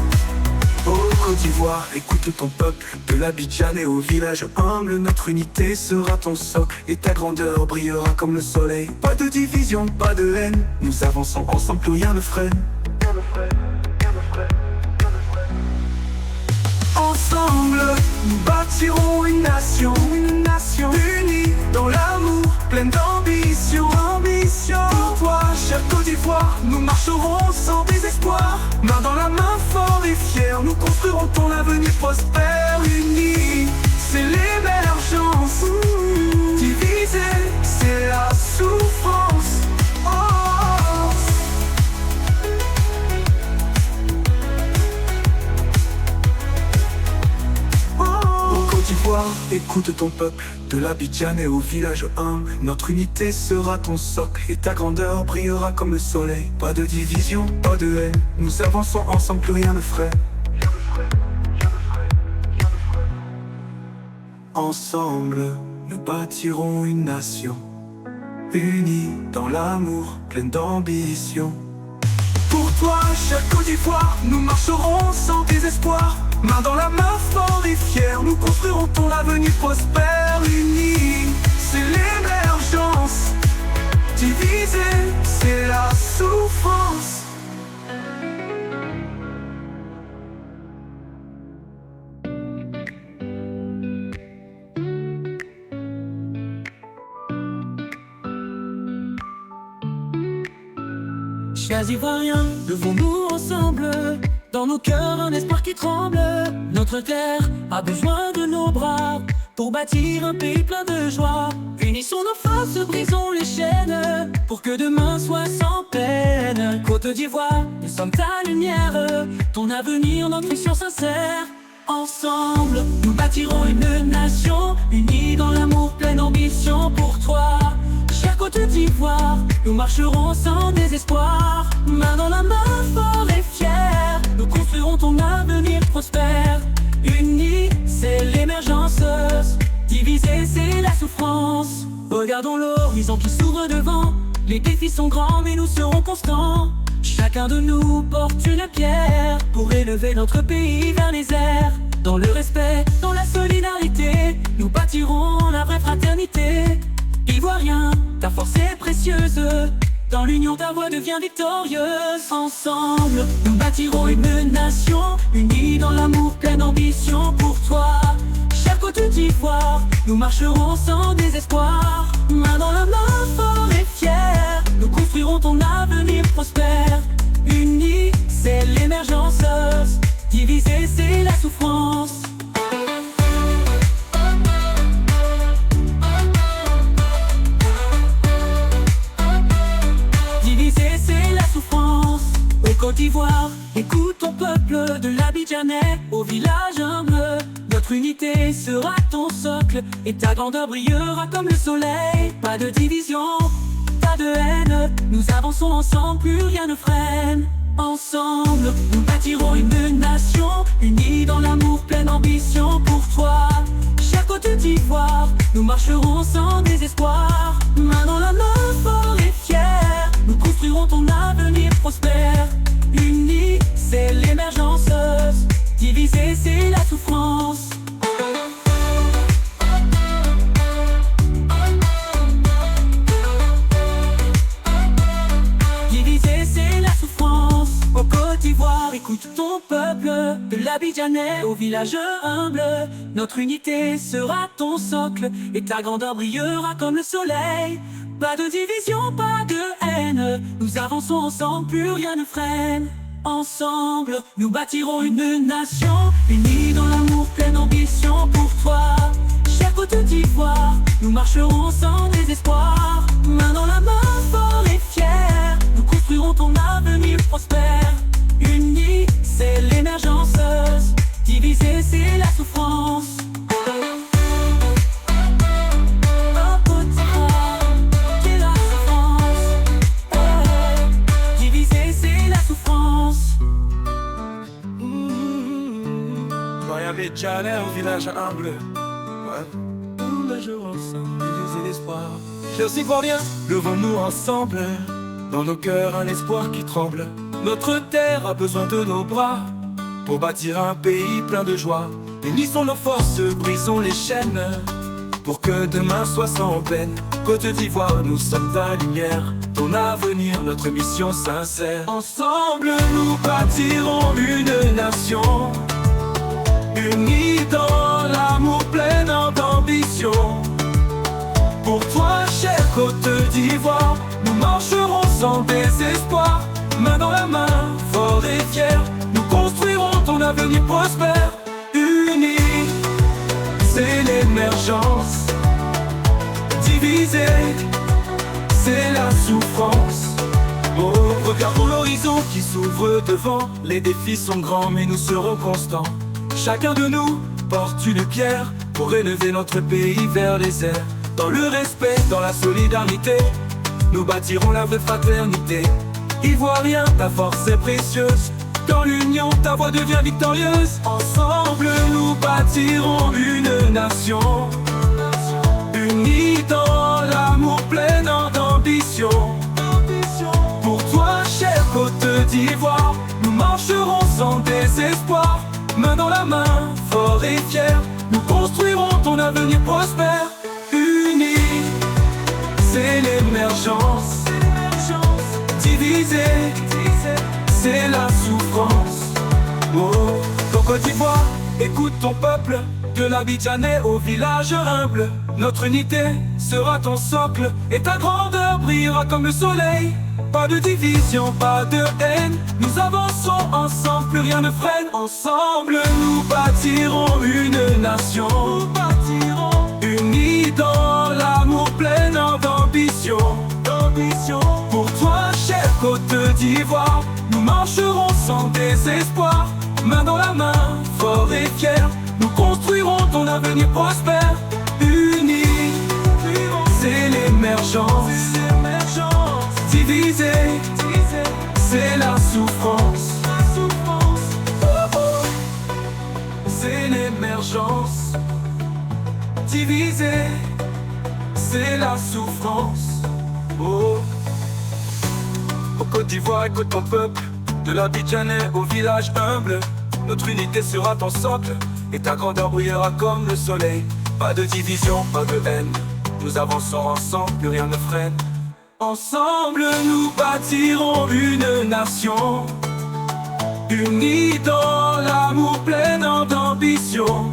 Oh Côte d'Ivoire, écoute ton peuple. De l'Abidjan et au village humble, notre unité sera ton socle et ta grandeur brillera comme le soleil. Pas de division, pas de haine, nous avançons ensemble, plus rien ne freine. Ensemble, nous bâtirons une nation unie dans l'amour, pleine d'ambition. Pour toi, chère Côte d'Ivoire, nous marcherons sans désespoir. Main dans la main, fort et fiers, nous construirons ton avenir prospère. Unis, c'est l'émergence. Divisés, c'est la souffrance. Écoute ton peuple, de l'Abidjan et au village humble, notre unité sera ton socle et ta grandeur brillera comme le soleil. Pas de division, pas de haine, nous avançons ensemble, plus rien ne freine. Ensemble, nous bâtirons une nation unie dans l'amour, pleine d'ambition. Pour toi, chère Côte d'Ivoire, nous marcherons sans désespoir. Main dans la main, fort et fiers, nous construirons ton avenir prospère. Unis, c'est l'émergence. Divisés, c'est la souffrance. Chers Ivoiriens, levons-nous ensemble. Dans nos cœurs, un espoir qui tremble. Notre terre a besoin de nos bras pour bâtir un pays plein de joie. Unissons nos forces, brisons les chaînes pour que demain soit sans peine. Côte d'Ivoire, nous sommes ta lumière, ton avenir, notre mission sincère. Ensemble, nous bâtirons une nation unie dans l'amour, pleine d'ambition. Pour toi, chère Côte d'Ivoire, nous marcherons sans désespoir. Main dans la main, fort et fiers, nous construirons ton avenir prospère. Unis, c'est l'émergence. Divisés, c'est la souffrance. Regardons l'horizon qui s'ouvre devant. Les défis sont grands mais nous serons constants. Chacun de nous porte une pierre pour élever notre pays vers les airs. Dans le respect, dans la solidarité, nous bâtirons la vraie fraternité. Ivoirien, ta force est précieuse. Dans l'union, ta voix devient victorieuse. Ensemble, nous bâtirons une nation unie dans l'amour, pleine d'ambition. Pour toi, chère Côte d'Ivoire, nous marcherons sans désespoir. Main dans la main, fort et fiers, nous construirons ton avenir prospère. Unis, c'est l'émergence. Divisés, c'est la souffrance. Divisés, c'est la souffrance. Au Côte d'Ivoire, écoute ton peuple, de l'Abidjanais au village humble. Notre unité sera ton socle et ta grandeur brillera comme le soleil. Pas de division, pas de haine, nous avançons ensemble, plus rien ne freine. Ensemble, nous bâtirons une nation unie dans l'amour, pleine d'ambition. Pour toi, chère Côte d'Ivoire, nous marcherons sans désespoir. Main dans la main, fort et fiers, nous construirons ton avenir prospère. d'Ivoire, écoute ton peuple, de l'Abidjanais au village humble. Notre unité sera ton socle, et ta grandeur brillera comme le soleil. Pas de division, pas de haine, nous avançons ensemble, plus rien ne freine. Ensemble, nous bâtirons une nation, unie dans l'amour, pleine d'ambition pour toi. Chère Côte d'Ivoire, nous marcherons sans désespoir. Main dans la main, fort et fier, nous construirons ton avenir prospère. Unis, c'est l'émergence, divisé, c'est la souffrance. Abidjanais au village humble, ouais. Tous les jours ensemble, diviser l'espoir. Chers Ivoiriens, levons-nous ensemble. Dans nos cœurs un espoir qui tremble. Notre terre a besoin de nos bras pour bâtir un pays plein de joie. Unissons nos forces, brisons les chaînes pour que demain soit sans peine. Côte d'Ivoire, nous sommes ta lumière, ton avenir, notre mission sincère. Ensemble nous bâtirons une nation, unis dans l'amour plein d'ambition. Pour toi, chère Côte d'Ivoire, nous marcherons sans désespoir. Main dans la main, forts et fiers, nous construirons ton avenir prospère. Unis, c'est l'émergence. Divisés, c'est la souffrance. Oh, regardons l'horizon qui s'ouvre devant. Les défis sont grands mais nous serons constants. Chacun de nous porte une pierre pour élever notre pays vers les airs. Dans le respect, dans la solidarité, nous bâtirons la vraie fraternité. Ivoirien, ta force est précieuse. Dans l'union, ta voix devient victorieuse. Ensemble, nous bâtirons une nation, unis dans l'amour plein d'ambition. Pour toi, chère Côte d'Ivoire, nous marcherons sans désespoir. Main dans la main, forts et fiers, nous construirons ton avenir prospère. Unis, c'est l'émergence. Divisés, c'est la souffrance. Oh, ton Côte d'Ivoire, écoute ton peuple, de l'Abidjanais au village humble. Notre unité sera ton socle, et ta grandeur brillera comme le soleil. Pas de division, pas de haine, nous avançons ensemble, plus rien ne freine. Ensemble nous bâtirons une nation, unis dans l'amour plein d'ambition. Pour toi, chère Côte d'Ivoire, nous marcherons sans désespoir. Main dans la main, forts et fiers, nous construirons ton avenir prospère. Unis, c'est l'émergence. Divisé, c'est la souffrance. C'est l'émergence. Divisé, c'est la souffrance. Oh, au Côte d'Ivoire, écoute ton peuple, de l'Abidjanais au village humble. Notre unité sera ton socle, et ta grandeur brillera comme le soleil. Pas de division, pas de haine, nous avançons ensemble, plus rien ne freine. Ensemble nous bâtirons une nation, unis dans l'amour plein d'ambition.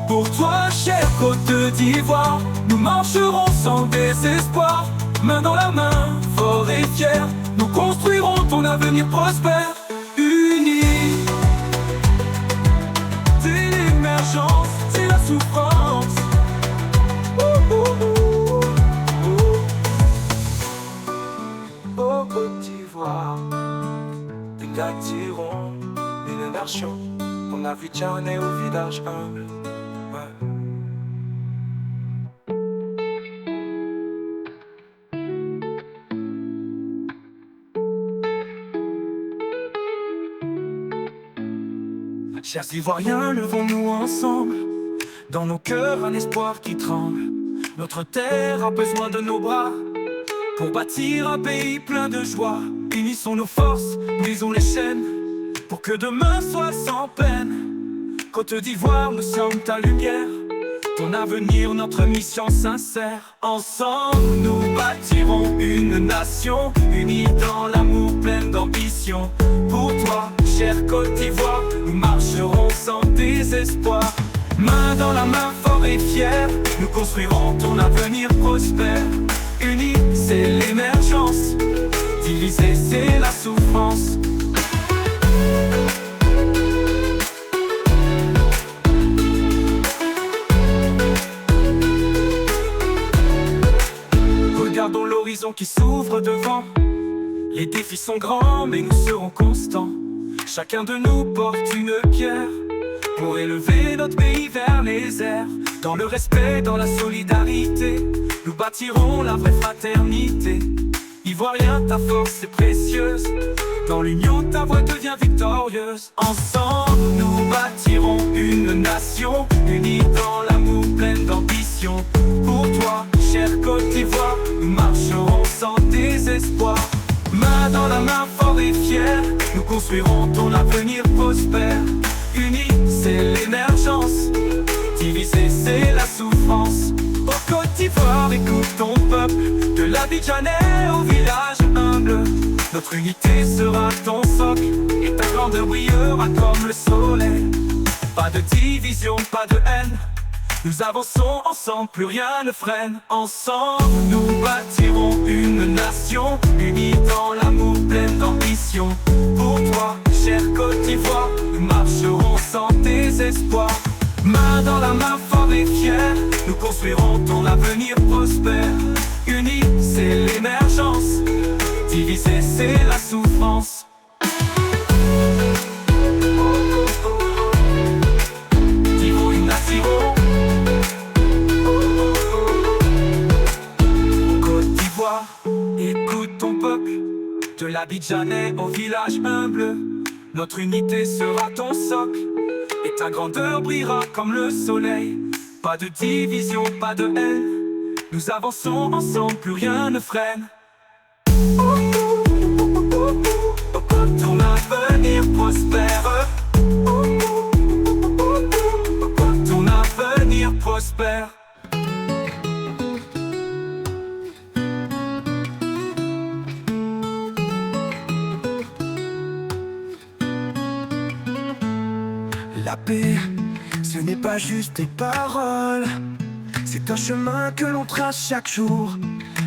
Pour toi, chère Côte d'Ivoire, nous marcherons sans désespoir. Main dans la main, forts et fiers, nous construirons ton avenir prospère. Unis, c'est l'émergence, c'est la souffrance. Au Côte d'Ivoire, nous bâtirons une nation, ton Abidjanais au village humble. Ouais. Chers Ivoiriens, levons-nous ensemble. Dans nos cœurs, un espoir qui tremble. Notre terre a besoin de nos bras pour bâtir un pays plein de joie. Unissons nos forces, brisons les chaînes pour que demain soit sans peine. Côte d'Ivoire, nous sommes ta lumière, ton avenir, notre mission sincère. Ensemble, nous bâtirons une nation, unis dans l'amour plein d'ambition. Pour chère Côte d'Ivoire, nous marcherons sans désespoir. Main dans la main, fort et fier, nous construirons ton avenir prospère. Unis, c'est l'émergence, divisés, c'est la souffrance. Regardons l'horizon qui s'ouvre devant. Les défis sont grands, mais nous serons constants. Chacun de nous porte une pierre pour élever notre pays vers les airs. Dans le respect, dans la solidarité, nous bâtirons la vraie fraternité. Ivoirien, ta force est précieuse. Dans l'union, ta voix devient victorieuse. Ensemble, nous bâtirons une nation unie dans l'amour, pleine d'ambition. Pour toi, chère Côte d'Ivoire, nous marcherons sans désespoir. Main dans la main, fort et fier, nous construirons ton avenir prospère. Unis, c'est l'émergence, divisés, c'est la souffrance. Ô Côte d'Ivoire, écoute ton peuple, de l'Abidjanais au village humble. Notre unité sera ton socle, et ta grandeur brillera comme le soleil. Pas de division, pas de haine, nous avançons ensemble, plus rien ne freine. Ensemble, nous bâtirons une nation unie dans l'amour, pleine d'ambition. Pour toi, chère Côte d'Ivoire, nous marcherons sans désespoir. Main dans la main, fort et fier, nous construirons ton avenir prospère. Unis, c'est l'émergence, divisés, c'est la souffrance. Écoute ton peuple, de l'Abidjanais au village humble. Notre unité sera ton socle, et ta grandeur brillera comme le soleil. Pas de division, pas de haine, nous avançons ensemble, plus rien ne freine. Ton avenir prospère. Ton avenir prospère. La paix, ce n'est pas juste des paroles. C'est un chemin que l'on trace chaque jour.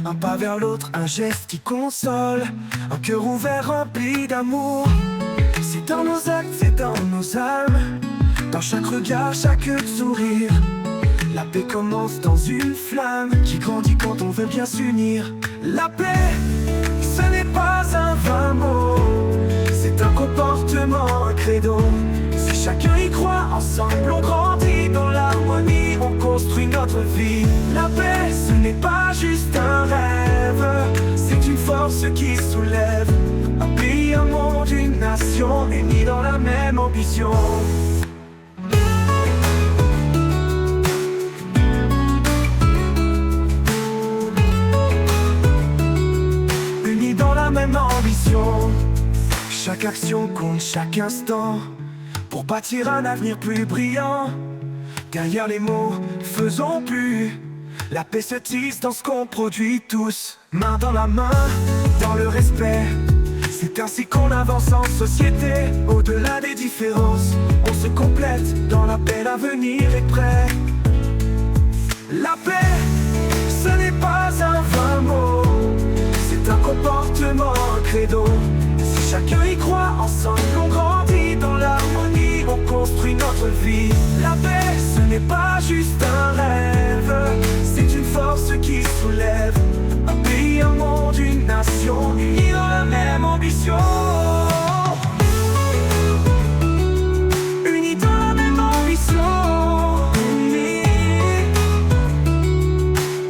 Un pas vers l'autre, un geste qui console. Un cœur ouvert rempli d'amour. C'est dans nos actes, c'est dans nos âmes. Dans chaque regard, chaque sourire. La paix commence dans une flamme qui grandit quand on veut bien s'unir. La paix, ce n'est pas un vain mot. C'est un comportement, un credo. Si chacun y croit, ensemble on grandit. Dans l'harmonie, on construit notre vie. La paix, ce n'est pas juste un rêve. C'est une force qui soulève. Un pays, un monde, une nation, unis dans la même ambition. Unis dans la même ambition. Chaque action compte, chaque instant, pour bâtir un avenir plus brillant. Derrière les mots, faisons plus. La paix se tisse dans ce qu'on produit tous. Main dans la main, dans le respect. C'est ainsi qu'on avance en société. Au-delà des différences, on se complète. Dans la paix, l'avenir est prêt. La paix, ce n'est pas un vain mot. C'est un comportement, un credo. Si chacun y croit, ensemble on grandit. Dans l'harmonie, on construit notre vie. La paix, ce n'est pas juste un rêve. C'est une force qui soulève. Un pays, un monde, une nation, unis dans la même ambition. Unis dans la même ambition.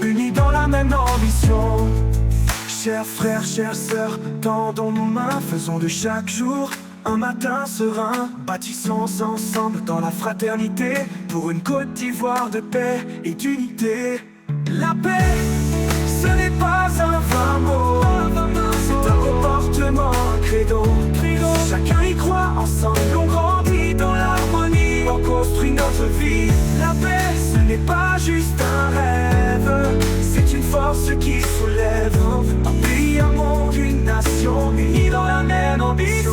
Unis dans la même ambition. Chers frères, chères sœurs, tendons nos mains, faisons de chaque jour un matin serein. Bâtissons ensemble dans la fraternité pour une Côte d'Ivoire de paix et d'unité. La paix, ce n'est pas un vain mot. C'est un comportement, un credo. Chacun y croit, ensemble on grandit. Dans l'harmonie, on construit notre vie. La paix, ce n'est pas juste un rêve. C'est une force qui soulève. Un pays, un monde, une nation, unis dans la même ambition.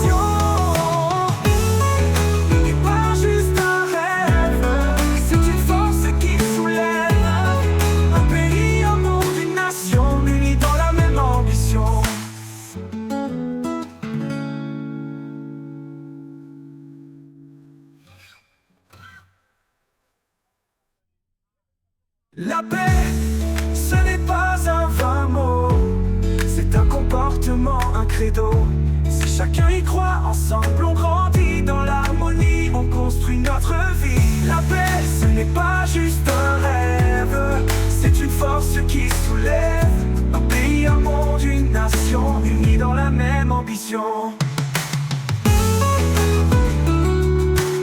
La paix, ce n'est pas un vain mot, c'est un comportement, un credo. Si chacun y croit, ensemble on grandit. Dans l'harmonie, on construit notre vie. La paix, ce n'est pas juste un rêve, c'est une force qui soulève un pays, un monde, une nation, unis dans la même ambition.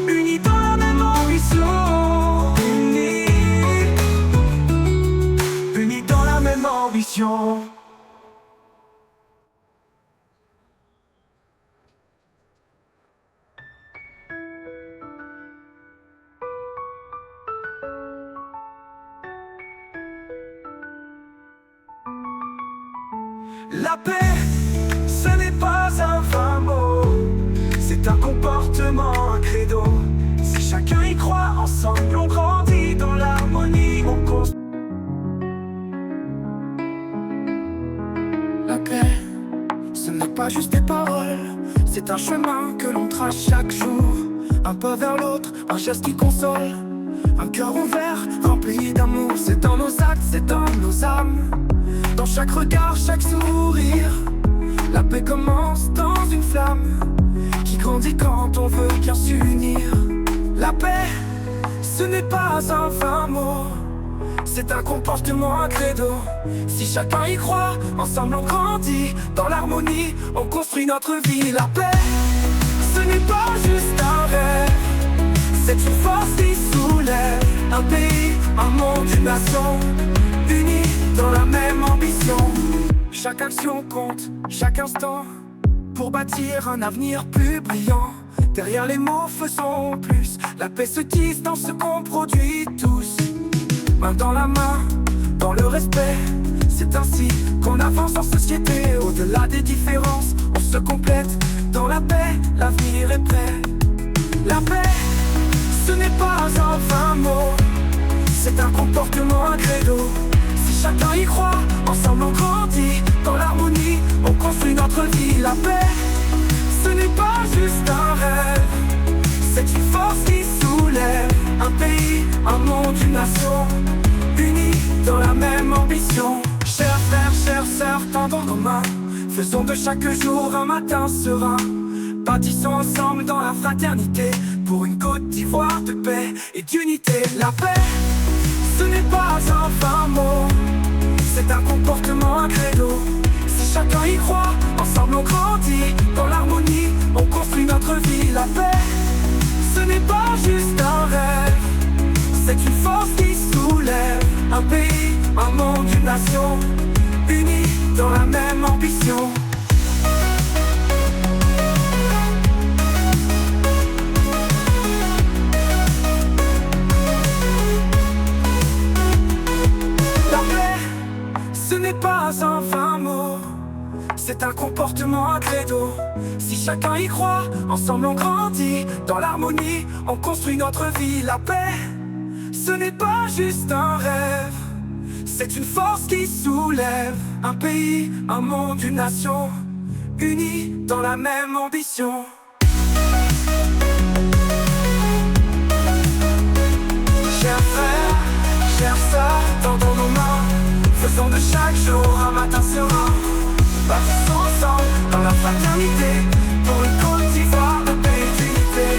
Unis dans la même ambition. Unis dans la même ambition. La paix, ce n'est pas un vain mot, c'est un comportement, un credo. Si chacun y croit, ensemble on grandit. Dans l'harmonie, on construit. La paix, ce n'est pas juste des paroles, c'est un chemin que l'on trace chaque jour. Un pas vers l'autre, un geste qui console, un cœur ouvert, rempli d'amour. C'est dans nos actes, c'est dans nos âmes, dans chaque regard, chaque sourire. La paix commence dans une flamme qui grandit quand on veut bien s'unir. La paix, ce n'est pas un vain mot, c'est un comportement, un credo. Si chacun y croit, ensemble on grandit. Dans l'harmonie, on construit notre vie. La paix, ce n'est pas juste un rêve, c'est une force qui soulève un pays, un monde, une nation, unis dans la même ambition. Chaque action compte, chaque instant, pour bâtir un avenir plus brillant. Derrière les mots, faisons plus. La paix se tisse dans ce qu'on produit tous. Main dans la main, dans le respect. C'est ainsi qu'on avance en société. Au-delà des différences, on se complète. Dans la paix, l'avenir est prêt. La paix, ce n'est pas un vain mot, c'est un comportement, un credo. Si chacun y croit, ensemble on grandit. Dans l'harmonie, on construit notre vie. La paix, ce n'est pas juste un rêve, c'est une force qui soulève un pays, un monde, une nation, unis dans la même ambition. Chers frères, chères sœurs, tendons nos mains, faisons de chaque jour un matin serein. Bâtissons ensemble dans la fraternité, pour une Côte d'Ivoire de paix et d'unité. La paix, ce n'est pas un vain mot, c'est un comportement, un credo. Si chacun y croit, ensemble on grandit. Dans l'harmonie, on construit notre vie. La paix, ce n'est pas juste un rêve, c'est une force qui soulève un pays, un monde, une nation, unis dans la même ambition. Ce n'est pas un vain mot, c'est un comportement, un credo. Si chacun y croit, ensemble on grandit. Dans l'harmonie, on construit notre vie. La paix, ce n'est pas juste un rêve, c'est une force qui soulève un pays, un monde, une nation, unis dans la même ambition. Chers frères, chères sœurs, tendons nos mains, faisons de chaque jour un matin serein. Bâtissons ensemble dans la fraternité, pour une Côte d'Ivoire de paix et d'unité.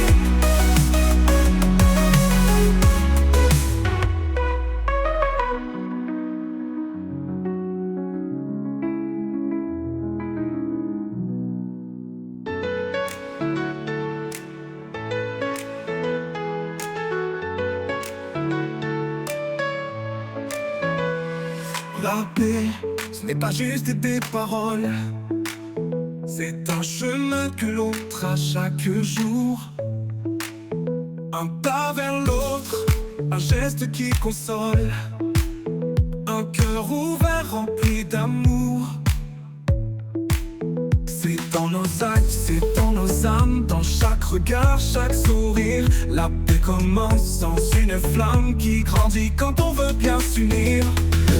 La paix, ce n'est pas juste des paroles, c'est un chemin que l'on trace chaque jour. Un pas vers l'autre, un geste qui console, un cœur ouvert rempli d'amour. C'est dans nos actes, c'est dans nos âmes, dans chaque regard, chaque sourire. La paix commence dans une flamme qui grandit quand on veut bien s'unir.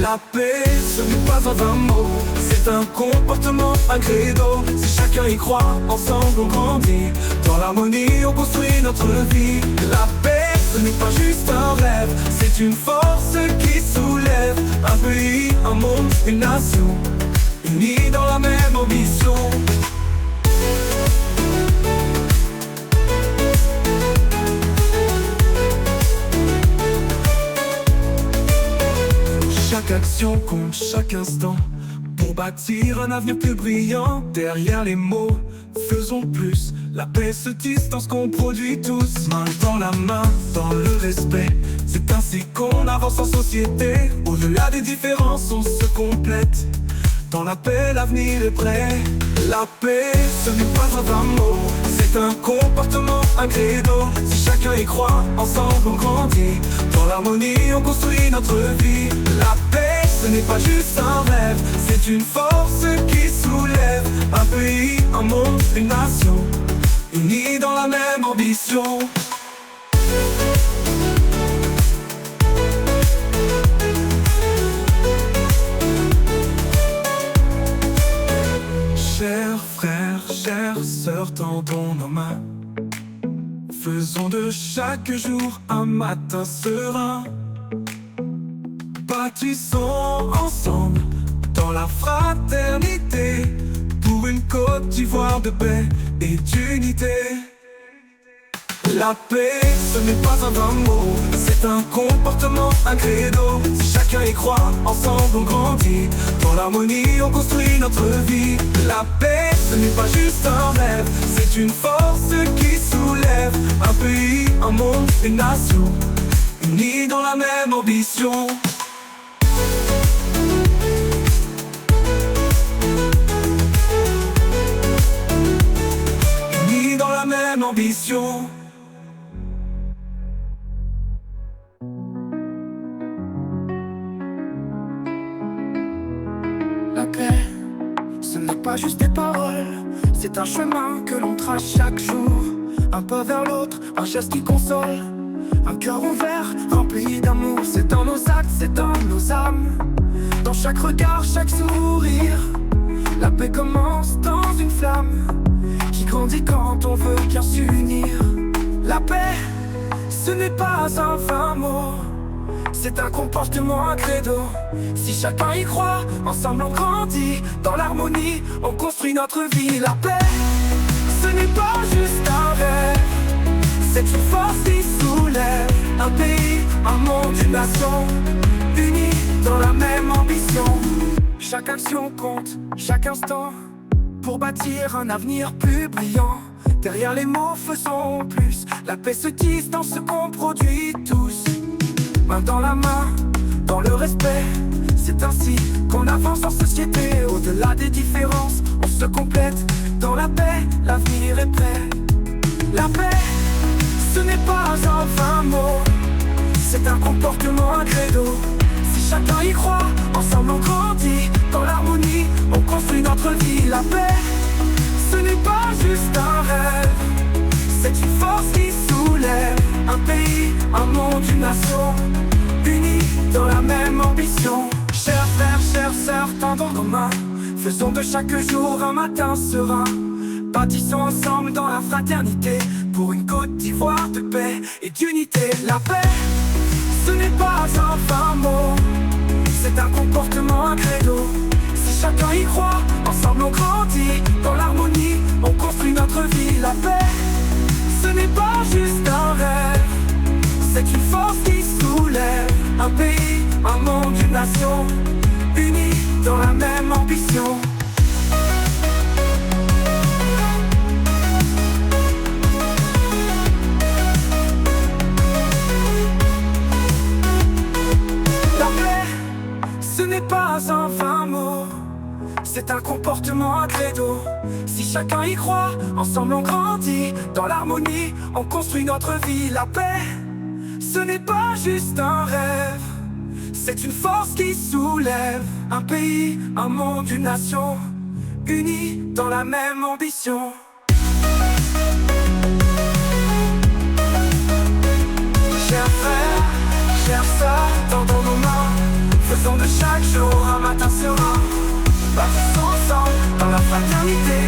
La paix, ce n'est pas un vain mot, c'est un comportement, un credo. Si chacun y croit, ensemble on grandit. Dans l'harmonie, on construit notre vie. La paix, ce n'est pas juste un rêve, c'est une force qui soulève un pays, un monde, une nation, unis dans la même ambition. Chaque action compte, chaque instant, pour bâtir un avenir plus brillant. Derrière les mots, faisons plus. La paix se distance qu'on produit tous. Main dans la main, dans le respect. C'est ainsi qu'on avance en société. Au-delà des différences, on se complète. Dans la paix, l'avenir est prêt. La paix, ce n'est pas un vain mot, c'est un comportement, un credo. Si chacun y croit, ensemble on grandit. Dans l'harmonie, on construit notre vie. La paix, ce n'est pas juste un rêve, c'est une force qui soulève un pays, un monde, une nation, unis dans la même ambition. Chers frères, chères sœurs, tendons nos mains. Faisons de chaque jour un matin serein. Bâtissons ensemble dans la fraternité pour une Côte d'Ivoire de paix et d'unité. La paix, ce n'est pas un vain mot, c'est un comportement, un credo. Si chacun y croit, ensemble on grandit. Dans l'harmonie, on construit notre vie. La paix, ce n'est pas juste un rêve, c'est une force qui soulève un pays, un monde, une nation, unis dans la même ambition. Unis dans la même ambition. La paix, ce n'est pas juste des paroles, c'est un chemin que l'on trace chaque jour. Un pas vers l'autre, un geste qui console, un cœur ouvert, rempli d'amour. C'est dans nos actes, c'est dans nos âmes, dans chaque regard, chaque sourire. La paix commence dans une flamme qui grandit quand on veut bien s'unir. La paix, ce n'est pas un vain mot, c'est un comportement, un credo. Si chacun y croit, ensemble on grandit. Dans l'harmonie, on construit notre vie. La paix, ce n'est pas juste un rêve, c'est une force qui soulève un pays, un monde, une nation, unis dans la même ambition. Chaque action compte, chaque instant, pour bâtir un avenir plus brillant. Derrière les mots, faisons plus. La paix se tisse dans ce qu'on produit tous. Main dans la main, dans le respect. C'est ainsi qu'on avance en société. Au-delà des différences, on se complète. Dans la paix, l'avenir est prêt. La paix, ce n'est pas un vain mot, c'est un comportement, un credo. Si chacun y croit, ensemble on grandit. Dans l'harmonie, on construit notre vie. La paix, ce n'est pas juste un rêve, c'est une force qui soulève un pays, un monde, une nation, unis dans la même ambition. Chers frères, chères sœurs, tendons nos mains. Faisons de chaque jour un matin serein. Bâtissons ensemble dans la fraternité pour une Côte d'Ivoire de paix et d'unité. La paix, ce n'est pas un vain mot, c'est un comportement, un credo. Si chacun y croit, ensemble on grandit. Dans l'harmonie, on construit notre vie. La paix, ce n'est pas juste un rêve, c'est une force qui soulève un pays, un monde, une nation, unis dans la même ambition. La paix, ce n'est pas un vain mot, c'est un comportement, un credo. Si chacun y croit, ensemble on grandit. Dans l'harmonie, on construit notre vie. La paix, ce n'est pas juste un rêve, c'est une force qui soulève un pays, un monde, une nation, unis dans la même ambition. Chers frères, chères sœurs, tendons nos mains. Faisons de chaque jour un matin serein. Bâtissons ensemble dans la fraternité